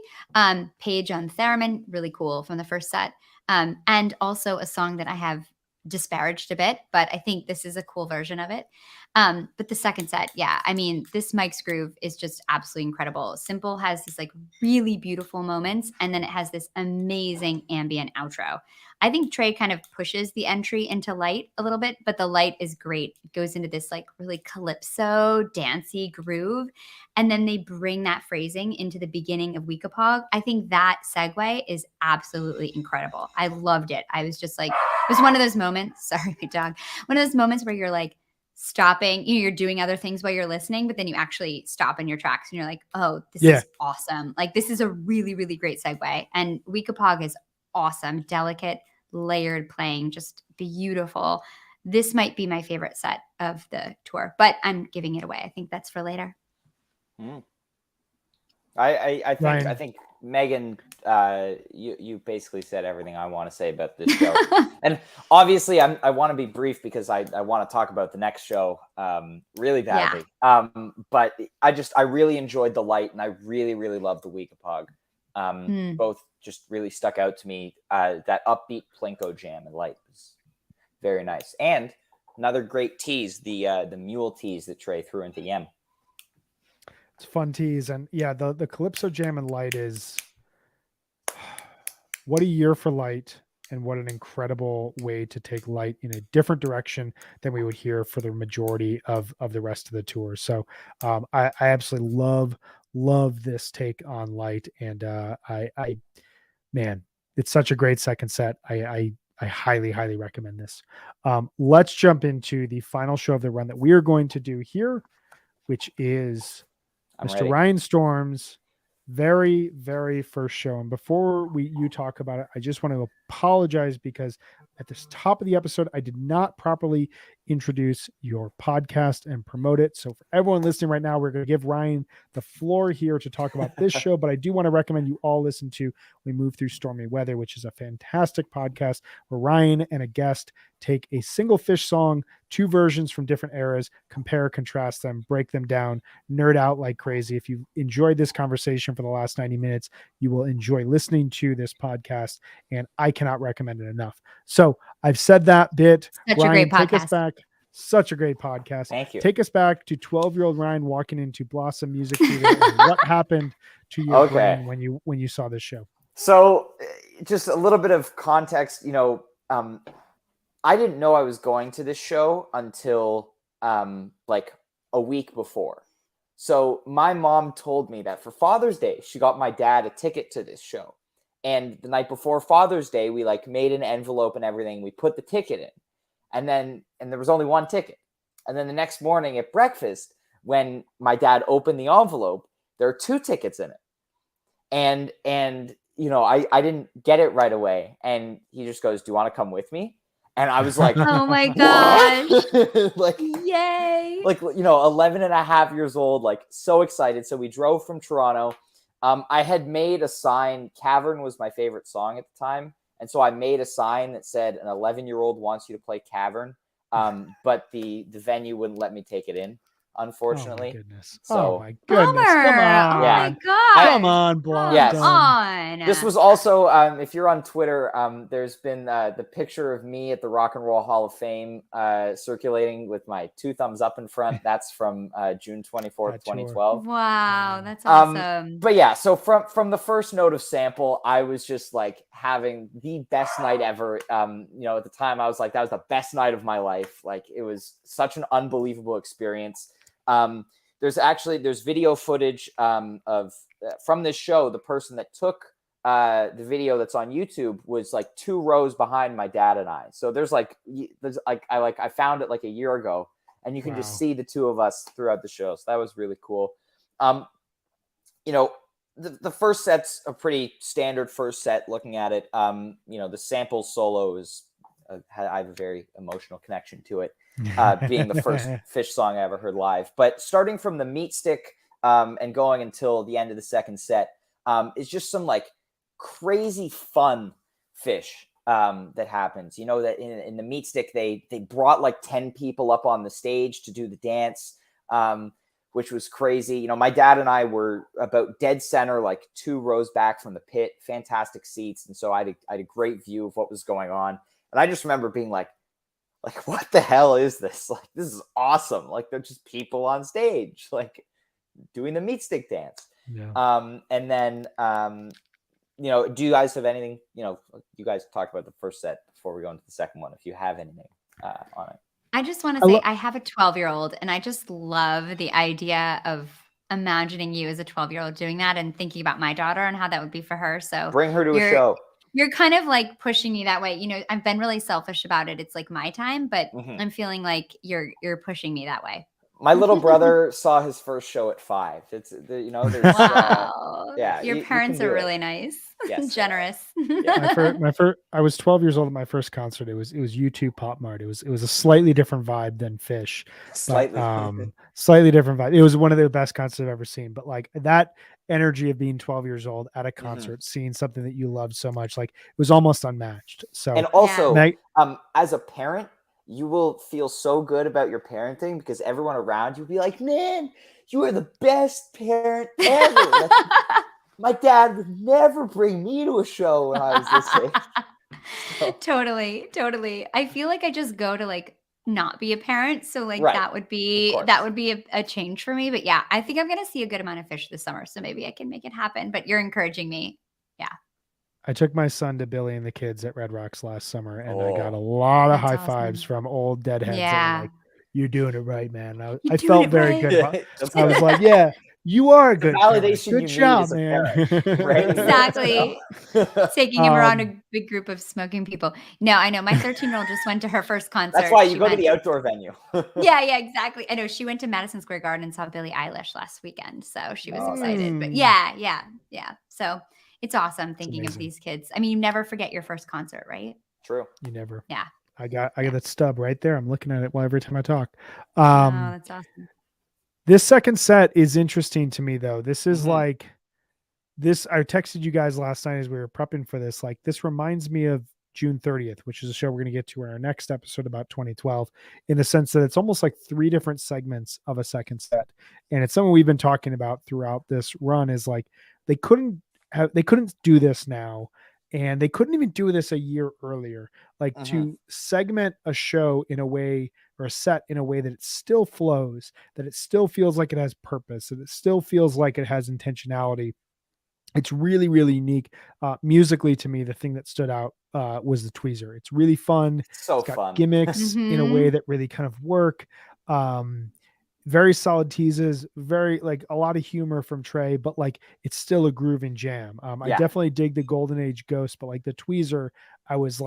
S2: Paige on theremin, really cool from the first set. And also a song that I have disparaged a bit, but I think this is a cool version of it. But the second set, yeah, I mean, this Mike's groove is just absolutely incredible. Simple has this like really beautiful moments, and then it has this amazing ambient outro. I think Trey kind of pushes the entry into light a little bit, but the light is great. It goes into this like really calypso, dancey groove. And then they bring that phrasing into the beginning of Weekapog. I think that segue is absolutely incredible. I loved it. I was just like, it was one of those moments. Sorry, my dog. One of those moments where you're like stopping, you're doing other things while you're listening, but then you actually stop in your tracks and you're like, oh, this is awesome. Like, this is a really great segue. And Weekapog is awesome, delicate, layered playing, just beautiful. This might be my favorite set of the tour, but I'm giving it away. I think that's for later.
S3: I think Megan, you basically said everything I want to say about this show. And obviously I want to be brief because I want to talk about the next show really badly. But I really enjoyed the light, and I really loved the Weekapog. Both just really stuck out to me. That upbeat Plinko jam and light was very nice. And another great tease, the mule tease that Trey threw into Yem.
S1: It's a fun tease. And yeah, the Calypso jam and light is what a year for light, and what an incredible way to take light in a different direction than we would hear for the majority of the rest of the tour. So I absolutely love this take on light. And man, it's such a great second set. I highly recommend this. Let's jump into the final show of the run that we are going to do here, which is Mr. Ryan Storm's very first show. And before you talk about it, I just want to apologize because at the top of the episode, I did not properly introduce your podcast and promote it. So for everyone listening right now, we're going to give Ryan the floor here to talk about this show. But I do want to recommend you all listen to We Move Through Stormy Weather, which is a fantastic podcast where Ryan and a guest take a single Fish song, two versions from different eras, compare, contrast them, break them down, nerd out like crazy. If you enjoyed this conversation for the last 90 minutes, you will enjoy listening to this podcast, and I cannot recommend it enough. So I've said that bit.
S2: Such
S1: Ryan,
S2: a great podcast.
S1: Take us back. Such a great podcast.
S3: Thank you.
S1: Take us back to 12-year-old Ryan walking into Blossom Music Theater. And what happened to your brain when you saw this show?
S3: So just a little bit of context, I didn't know I was going to this show until like a week before. So my mom told me that for Father's Day, she got my dad a ticket to this show. And the night before Father's Day, we like made an envelope and everything. We put the ticket in. And there was only one ticket. And then the next morning at breakfast, when my dad opened the envelope, there are two tickets in it. And I didn't get it right away. And he just goes, "Do you want to come with me?" And I was like,
S2: oh my gosh.
S3: like,
S2: yay.
S3: Like, 11 and a half years old, like so excited. So we drove from Toronto. I had made a sign. Cavern was my favorite song at the time. And so I made a sign that said an 11-year-old wants you to play Cavern, but the venue wouldn't let me take it in, unfortunately.
S1: Oh my goodness.
S3: So,
S1: oh my goodness. Come
S2: Bummer.
S1: on.
S2: Oh my god.
S1: Come on, Blondum.
S3: Yes.
S2: Come on.
S3: This was also, if you're on Twitter, there's been the picture of me at the Rock and Roll Hall of Fame circulating with my 2 thumbs up in front. That's from June 24th, 2012.
S2: Wow, that's awesome.
S3: But yeah, so from the first note of sample, I was just like having the best night ever. You know, at the time I was like, that was the best night of my life. Like, it was such an unbelievable experience. There's video footage of from this show. The person that took the video that's on YouTube was like 2 rows behind my dad and I. So I found it like a year ago, and you can just see the 2 of us throughout the show. So that was really cool. You know, the first set's a pretty standard first set. Looking at it, you know, the sample solo is I have a very emotional connection to it. Being the first Fish song I ever heard live. But starting from the meat stick and going until the end of the second set is just some like crazy fun Fish that happens. You know, that in the meat stick, they brought like 10 people up on the stage to do the dance, which was crazy. You know, my dad and I were about dead center, like 2 rows back from the pit, fantastic seats. And so I had a great view of what was going on. And I just remember being like, what the hell is this? Like, this is awesome. Like, they're just people on stage, like doing the meat stick dance.
S1: Yeah.
S3: And then, you know, do you guys have anything, you know, you guys talk about the first set before we go into the second one, if you have anything on it.
S2: I just want to say I have a 12-year-old, and I just love the idea of imagining you as a 12-year-old doing that and thinking about my daughter and how that would be for her. So
S3: bring her to a show.
S2: You're kind of like pushing me that way. You know, I've been really selfish about it. It's like my time, but I'm feeling like you're pushing me that way.
S3: My little brother saw his first show at 5. It's, you know, there's, yeah.
S2: Your parents are really nice. Yes. Generous.
S1: Yeah. I was 12 years old at my first concert. It was U2 Pop Mart. It was a slightly different vibe than Fish.
S3: Slightly
S1: different vibe. It was one of the best concerts I've ever seen. But like that energy of being 12 years old at a concert, seeing something that you loved so much, like it was almost unmatched. So,
S3: and also, as a parent, you will feel so good about your parenting because everyone around you will be like, man, you are the best parent ever. My dad would never bring me to a show when I was this age.
S2: So. Totally. I feel like I just go to like not be a parent. So like that would be a change for me. But yeah, I think I'm going to see a good amount of Fish this summer. So maybe I can make it happen. But you're encouraging me. Yeah.
S1: I took my son to Billy and the Kids at Red Rocks last summer, and I got a lot of high fives from old deadheads.
S2: Yeah.
S1: That were like, you're doing it right, man. I felt very good. I was like, yeah, you are a good
S3: validation.
S1: Good job, man.
S3: Right?
S2: Exactly. Taking him around a big group of smoking people. No, I know. My 13-year-old just went to her first concert.
S3: That's why you go to the outdoor venue.
S2: Yeah, exactly. I know. She went to Madison Square Garden and saw Billie Eilish last weekend. So she was excited. But yeah. So it's awesome thinking of these kids. I mean, you never forget your first concert, right?
S3: True.
S1: You never.
S2: Yeah.
S1: I got that stub right there. I'm looking at it every time I talk.
S2: Oh, that's awesome.
S1: This second set is interesting to me, though. This is like this. I texted you guys last night as we were prepping for this. Like, this reminds me of June 30th, which is a show we're going to get to in our next episode about 2012, in the sense that it's almost like 3 different segments of a second set. And it's something we've been talking about throughout this run, is like they couldn't do this now. And they couldn't even do this a year earlier, like to segment a show in a way, or a set in a way that it still flows, that it still feels like it has purpose, that it still feels like it has intentionality. It's really, really unique. Musically, to me, the thing that stood out was the tweezer. It's really fun.
S3: So
S1: it's got
S3: fun.
S1: Gimmicks in a way that really kind of work. Very solid teases, very like a lot of humor from Trey, but like it's still a grooving jam. I definitely dig the Golden Age Ghost, but like the tweezer, I was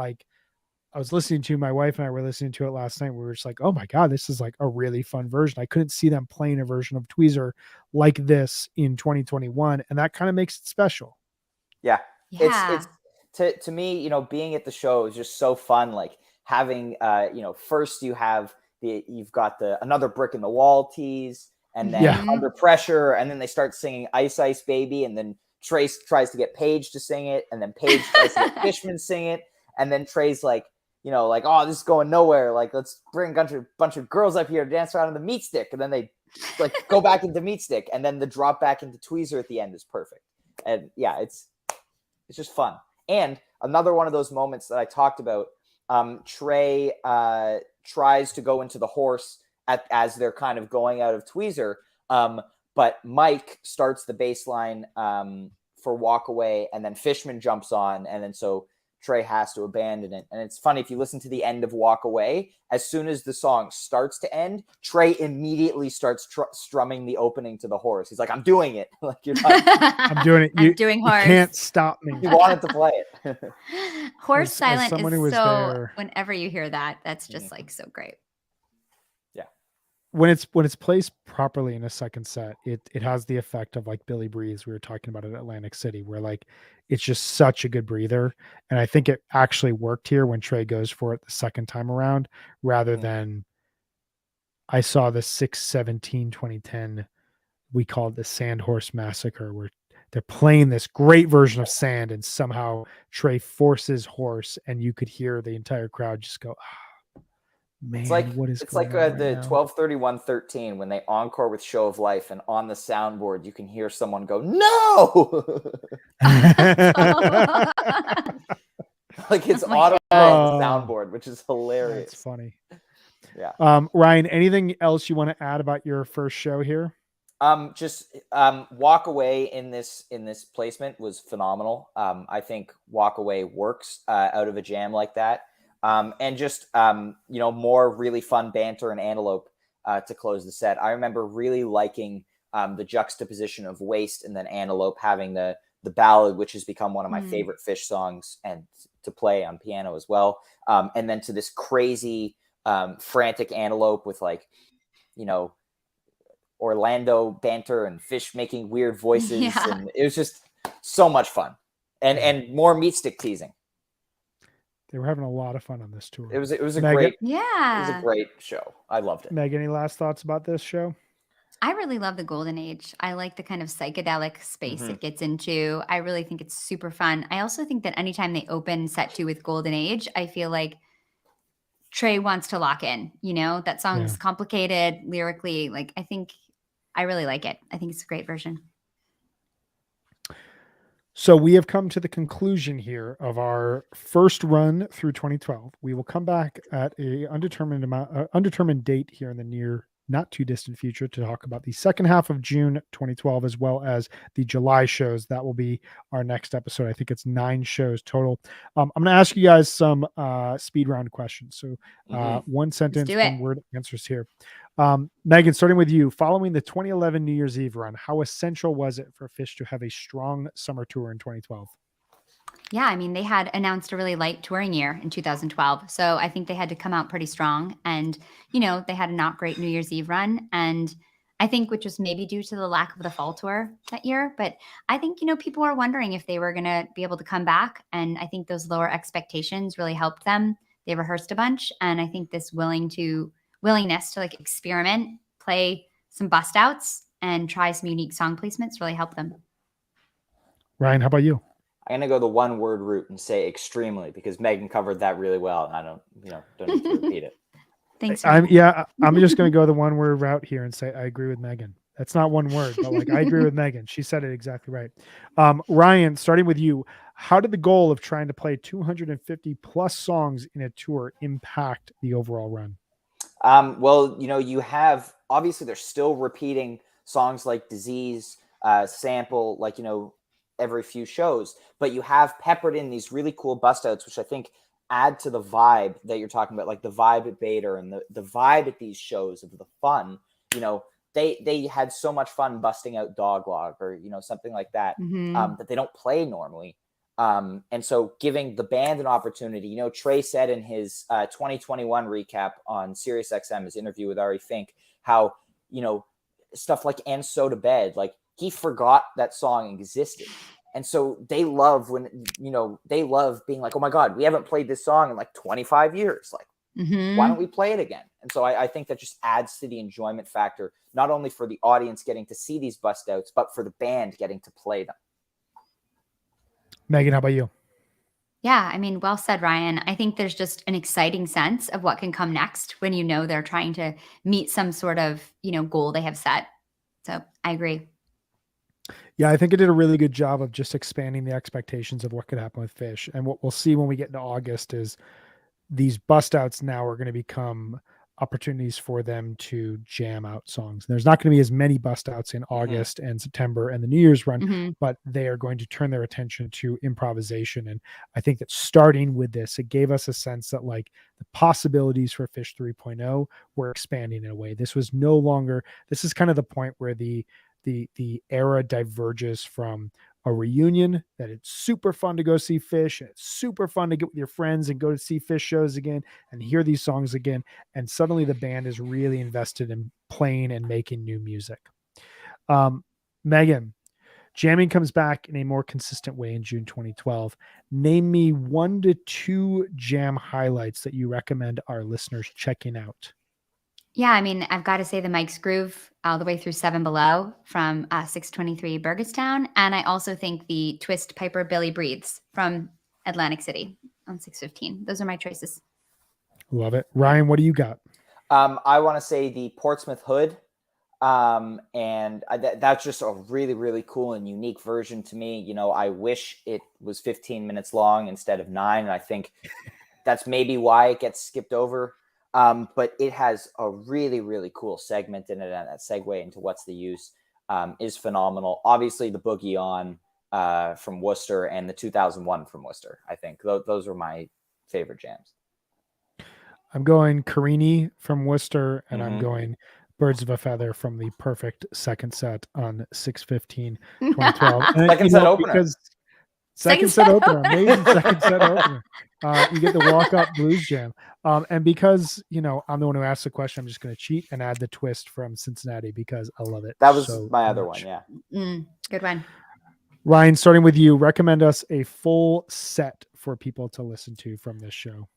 S1: listening to, my wife and I were listening to it last night. We were just like, oh my God, this is like a really fun version. I couldn't see them playing a version of tweezer like this in 2021. And that kind of makes it special.
S3: Yeah. It's to me, you know, being at the show is just so fun. Like having, you know, first you've got another brick in the wall tease, and then Under Pressure, and then they start singing Ice Ice Baby, and then Trey tries to get Paige to sing it, and then Paige tries to get Fishman to sing it, and then Trey's like, oh, this is going nowhere. Like, let's bring a bunch of girls up here to dance around in the meat stick, and then they like go back into meat stick, and then the drop back into tweezer at the end is perfect. And yeah, it's just fun. And another one of those moments that I talked about, Trey tries to go into the horse as they're kind of going out of tweezer, but Mike starts the bass line for Walk Away, and then Fishman jumps on, and then so Trey has to abandon it. And it's funny, if you listen to the end of Walk Away, as soon as the song starts to end, Trey immediately starts strumming the opening to the horse. He's like, I'm doing it. Like, you're not,
S1: I'm doing it.
S2: I'm doing horse.
S1: You can't stop me.
S3: you wanted to play it.
S2: Horse
S1: As
S2: silent
S1: someone
S2: is
S1: who was
S2: so,
S1: there-
S2: whenever you hear that, that's just like so great.
S1: When it's placed properly in a second set, it has the effect of like Billy Breeze we were talking about at Atlantic City, where like it's just such a good breather. And I think it actually worked here when Trey goes for it the second time around, rather than I saw the 6/17/2010, we called the Sandhorse Massacre, where they're playing this great version of Sand, and somehow Trey forces horse, and you could hear the entire crowd just go, man,
S3: It's like
S1: what is
S3: it's
S1: going
S3: like
S1: on right
S3: the
S1: now?
S3: 12/31/13 when they encore with Show of Life, and on the soundboard you can hear someone go, no. Like, it's
S2: Oh my
S3: audible on the
S1: God.
S3: soundboard, which is hilarious.
S1: That's funny.
S3: Yeah.
S1: Ryan, anything else you want to add about your first show here?
S3: Just Walk Away in this placement was phenomenal. I think Walk Away works out of a jam like that. And just more really fun banter and Antelope to close the set. I remember really liking the juxtaposition of Waste and then Antelope having the ballad, which has become one of my favorite Fish songs, and to play on piano as well. And then to this crazy frantic Antelope with like, Orlando banter and Fish making weird voices.
S2: Yeah.
S3: And it was just so much fun. And more meat stick teasing.
S1: They were having a lot of fun on this tour.
S3: It was a
S1: Megan?
S3: great
S2: Yeah.
S3: It was a great show. I loved it.
S1: Meg, any last thoughts about this show?
S2: I really love the Golden Age. I like the kind of psychedelic space it gets into. I really think it's super fun. I also think that anytime they open set 2 with Golden Age, I feel like Trey wants to lock in. That song's complicated lyrically. Like, I really like it. I think it's a great version.
S1: So we have come to the conclusion here of our first run through 2012. We will come back at a undetermined date here in the near, not too distant future to talk about the second half of June 2012, as well as the July shows. That will be our next episode. I think it's 9 shows total. I'm going to ask you guys some speed round questions. So one sentence, one word answers here. Megan, starting with you, following the 2011 New Year's Eve run, how essential was it for Fish to have a strong summer tour in 2012?
S2: Yeah, I mean, they had announced a really light touring year in 2012. So I think they had to come out pretty strong. And, they had a not great New Year's Eve run. And I think, which was maybe due to the lack of the fall tour that year. But I think, people were wondering if they were going to be able to come back. And I think those lower expectations really helped them. They rehearsed a bunch. And I think this willingness to like experiment, play some bust outs, and try some unique song placements really helped them.
S1: Ryan, how about you?
S3: I'm going to go the one word route and say extremely, because Megan covered that really well. And I don't need to repeat it.
S2: Thanks.
S1: I'm just going to go the one word route here and say, I agree with Megan. That's not one word, but like, I agree with Megan. She said it exactly right. Ryan, starting with you, how did the goal of trying to play 250 plus songs in a tour impact the overall run?
S3: Well, you have, obviously they're still repeating songs like Disease, Sample, like, every few shows, but you have peppered in these really cool bust outs, which I think add to the vibe that you're talking about, like the vibe at Bader and the vibe at these shows of the fun. They had so much fun busting out Doglog or, something like that, that they don't play normally. And so giving the band an opportunity, Trey said in his 2021 recap on SiriusXM, his interview with Ari Fink, how, stuff like And So to Bed, like he forgot that song existed. And so they love when, they love being like, oh my God, we haven't played this song in like 25 years. Like, why don't we play it again? And so I think that just adds to the enjoyment factor, not only for the audience getting to see these bust outs, but for the band getting to play them.
S1: Megan, how about you?
S2: Yeah, I mean, well said, Ryan. I think there's just an exciting sense of what can come next when you know they're trying to meet some sort of, goal they have set. So I agree.
S1: Yeah, I think it did a really good job of just expanding the expectations of what could happen with Fish. And what we'll see when we get into August is these bust outs now are going to become opportunities for them to jam out songs. There's not going to be as many bust outs in August and September and the New Year's run,
S2: Hmm.
S1: but they are going to turn their attention to improvisation. And I think that starting with this, it gave us a sense that like the possibilities for Fish 3.0 were expanding in a way. This was no longer, this is kind of the point where the era diverges from a reunion, that it's super fun to go see Fish, and it's super fun to get with your friends and go to see Fish shows again and hear these songs again, and suddenly the band is really invested in playing and making new music. Megan, jamming comes back in a more consistent way in June 2012. Name me 1 to 2 jam highlights that you recommend our listeners checking out.
S2: Yeah, I mean, I've got to say the Mike's Groove all the way through Seven Below from 623 Burgestown. And I also think the Twist Piper Billy Breathes from Atlantic City on 615. Those are my choices.
S1: Love it. Ryan, what do you got?
S3: I want to say the Portsmouth Hood. That's just a really, really cool and unique version to me. I wish it was 15 minutes long instead of 9. And I think that's maybe why it gets skipped over. But it has a really, really cool segment in it, and that segue into What's the Use is phenomenal. Obviously, the Boogie On from Worcester and the 2001 from Worcester. I think those are my favorite jams.
S1: I'm going Carini from Worcester, and I'm going Birds of a Feather from the perfect second set on 6/15/2012. And
S3: second set opener.
S1: Because second set opener, amazing second set opener. You get the Walk Up Blues Jam. And because, I'm the one who asked the question, I'm just going to cheat and add the Twist from Cincinnati because I love it.
S3: That was my other one, yeah.
S2: Good one.
S1: Ryan, starting with you, recommend us a full set for people to listen to from this show.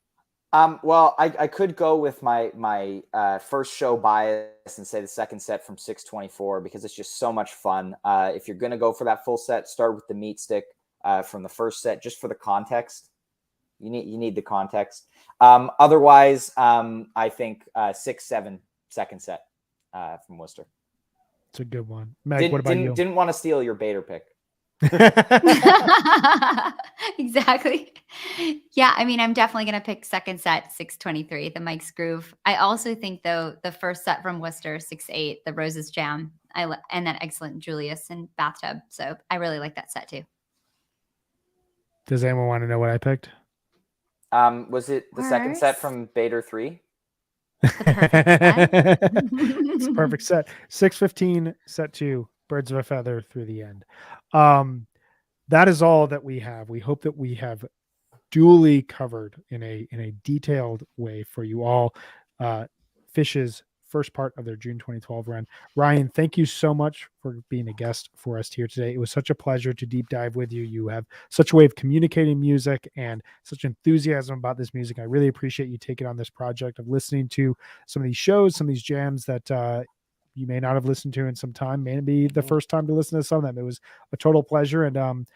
S3: Well, I could go with my first show bias and say the second set from 624 because it's just so much fun. If you're going to go for that full set, start with the Meat Stick from the first set, just for the context. You need the context. Otherwise, I think 6-7 second set from Worcester.
S1: It's a good one. Meg, what about you?
S3: Didn't want to steal your Bader pick.
S2: Exactly. Yeah, I mean, I'm definitely going to pick second set 623, the Mike's Groove. I also think, though, the first set from Worcester, 6-8, the Roses Jam, and that excellent Julius and Bathtub. So I really like that set, too.
S1: Does anyone want to know what I picked?
S3: Was it the second set from Bader 3?
S1: It's a perfect set. 6/15, set 2, Birds of a Feather through the end. That is all that we have. We hope that we have duly covered in a detailed way for you all Fish's first part of their June 2012 run. Ryan, thank you so much for being a guest for us here today. It was such a pleasure to deep dive with you. You have such a way of communicating music and such enthusiasm about this music. I really appreciate you taking on this project of listening to some of these shows, some of these jams that you may not have listened to in some time, may be the first time to listen to some of them. It was a total pleasure. And I'm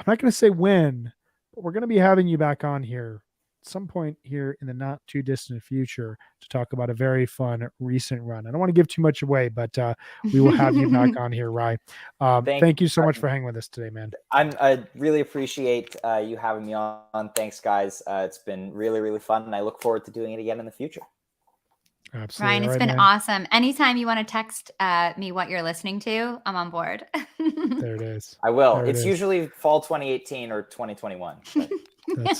S1: not going to say when, but we're going to be having you back on here at some point here in the not too distant future to talk about a very fun recent run. I don't want to give too much away, but we will have you back on here, Ryan. Thank you so much for hanging with us today, man.
S3: I really appreciate you having me on. Thanks, guys. It's been really, really fun, and I look forward to doing it again in the future.
S1: Absolutely.
S2: Ryan, it's been awesome. Anytime you want to text me what you're listening to, I'm on board.
S1: There it is.
S3: I will. It's usually fall 2018 or 2021.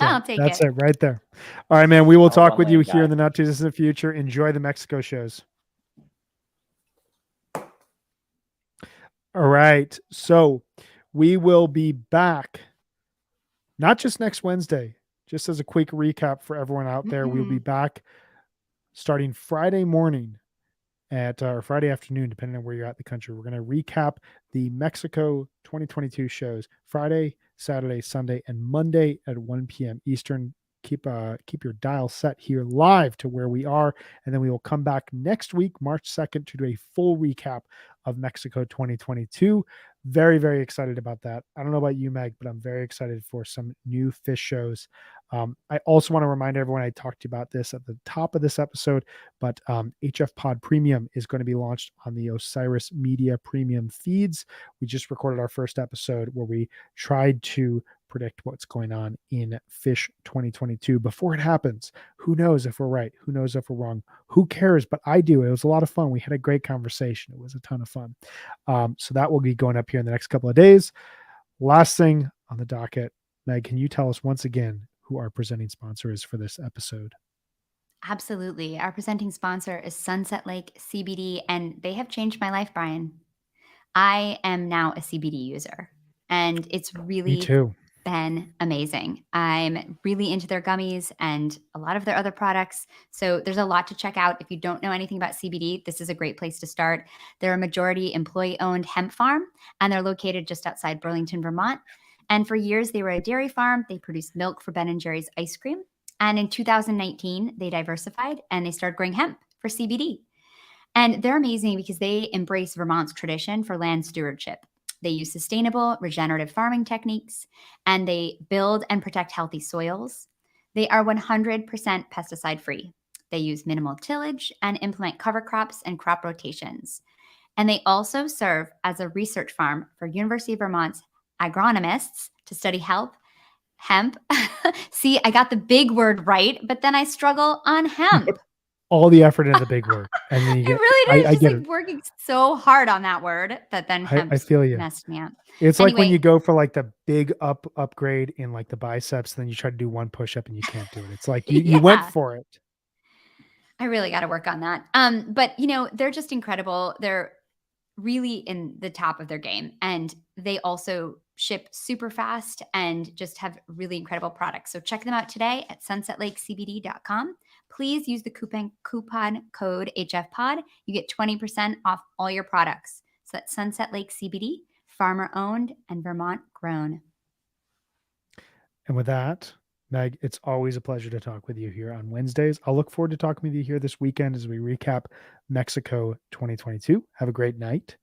S2: I'll take it.
S1: That's it right there. All right, man. We will talk with you here in the not too distant future. Enjoy the Mexico shows. All right. So we will be back not just next Wednesday, just as a quick recap for everyone out there. We'll be back starting Friday morning or Friday afternoon, depending on where you're at in the country. We're going to recap the Mexico 2022 shows Friday, Saturday, Sunday, and Monday at 1 p.m. Eastern. keep your dial set here live to where we are, and then we will come back next week, March 2nd, to do a full recap of Mexico 2022. Very, very excited about that. I don't know about you, Meg, but I'm very excited for some new fish shows. I also want to remind everyone, I talked to you about this at the top of this episode, but HFPod Premium is going to be launched on the Osiris Media Premium feeds. We just recorded our first episode where we tried to predict what's going on in Fish 2022 before it happens. Who knows if we're right? Who knows if we're wrong? Who cares? But I do. It was a lot of fun. We had a great conversation. It was a ton of fun. So that will be going up here in the next couple of days. Last thing on the docket, Meg, can you tell us once again who our presenting sponsor is for this episode?
S2: Absolutely. Our presenting sponsor is Sunset Lake CBD, and they have changed my life, Brian. I am now a CBD user, and it's
S1: Me
S2: really
S1: too.
S2: been amazing. I'm really into their gummies and a lot of their other products. So there's a lot to check out. If you don't know anything about CBD, this is a great place to start. They're a majority employee-owned hemp farm, and they're located just outside Burlington, Vermont. And for years, they were a dairy farm. They produced milk for Ben & Jerry's ice cream. And in 2019, they diversified and they started growing hemp for CBD. And they're amazing because they embrace Vermont's tradition for land stewardship. They use sustainable, regenerative farming techniques, and they build and protect healthy soils. They are 100% pesticide free. They use minimal tillage and implement cover crops and crop rotations. And they also serve as a research farm for University of Vermont's agronomists to study hemp. See, I got the big word right, but then I struggle on hemp.
S1: All the effort into the big word, and then you
S2: I
S1: get.
S2: really did.
S1: I
S2: Just
S1: get
S2: like
S1: it.
S2: working so hard on that word that then hemp
S1: I feel you.
S2: messed me up.
S1: It's like when
S2: Anyway.
S1: you go for like the big upgrade in like the biceps, then you try to do one push up and you can't do it. It's like you went
S2: Yeah.
S1: for it.
S2: I really got to work on that. But they're just incredible. They're really in the top of their game, and they also ship super fast and just have really incredible products. So check them out today at sunsetlakecbd.com. Please use the coupon code HFPod. You get 20% off all your products. So that's Sunset Lake CBD, farmer owned and Vermont grown.
S1: And with that, Meg, it's always a pleasure to talk with you here on Wednesdays. I'll look forward to talking with you here this weekend as we recap Mexico 2022. Have a great night.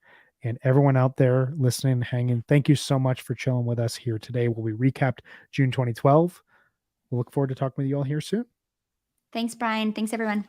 S1: And everyone out there listening and hanging, thank you so much for chilling with us here today while we recapped June 2012. We'll look forward to talking with you all here soon.
S2: Thanks, Brian. Thanks, everyone.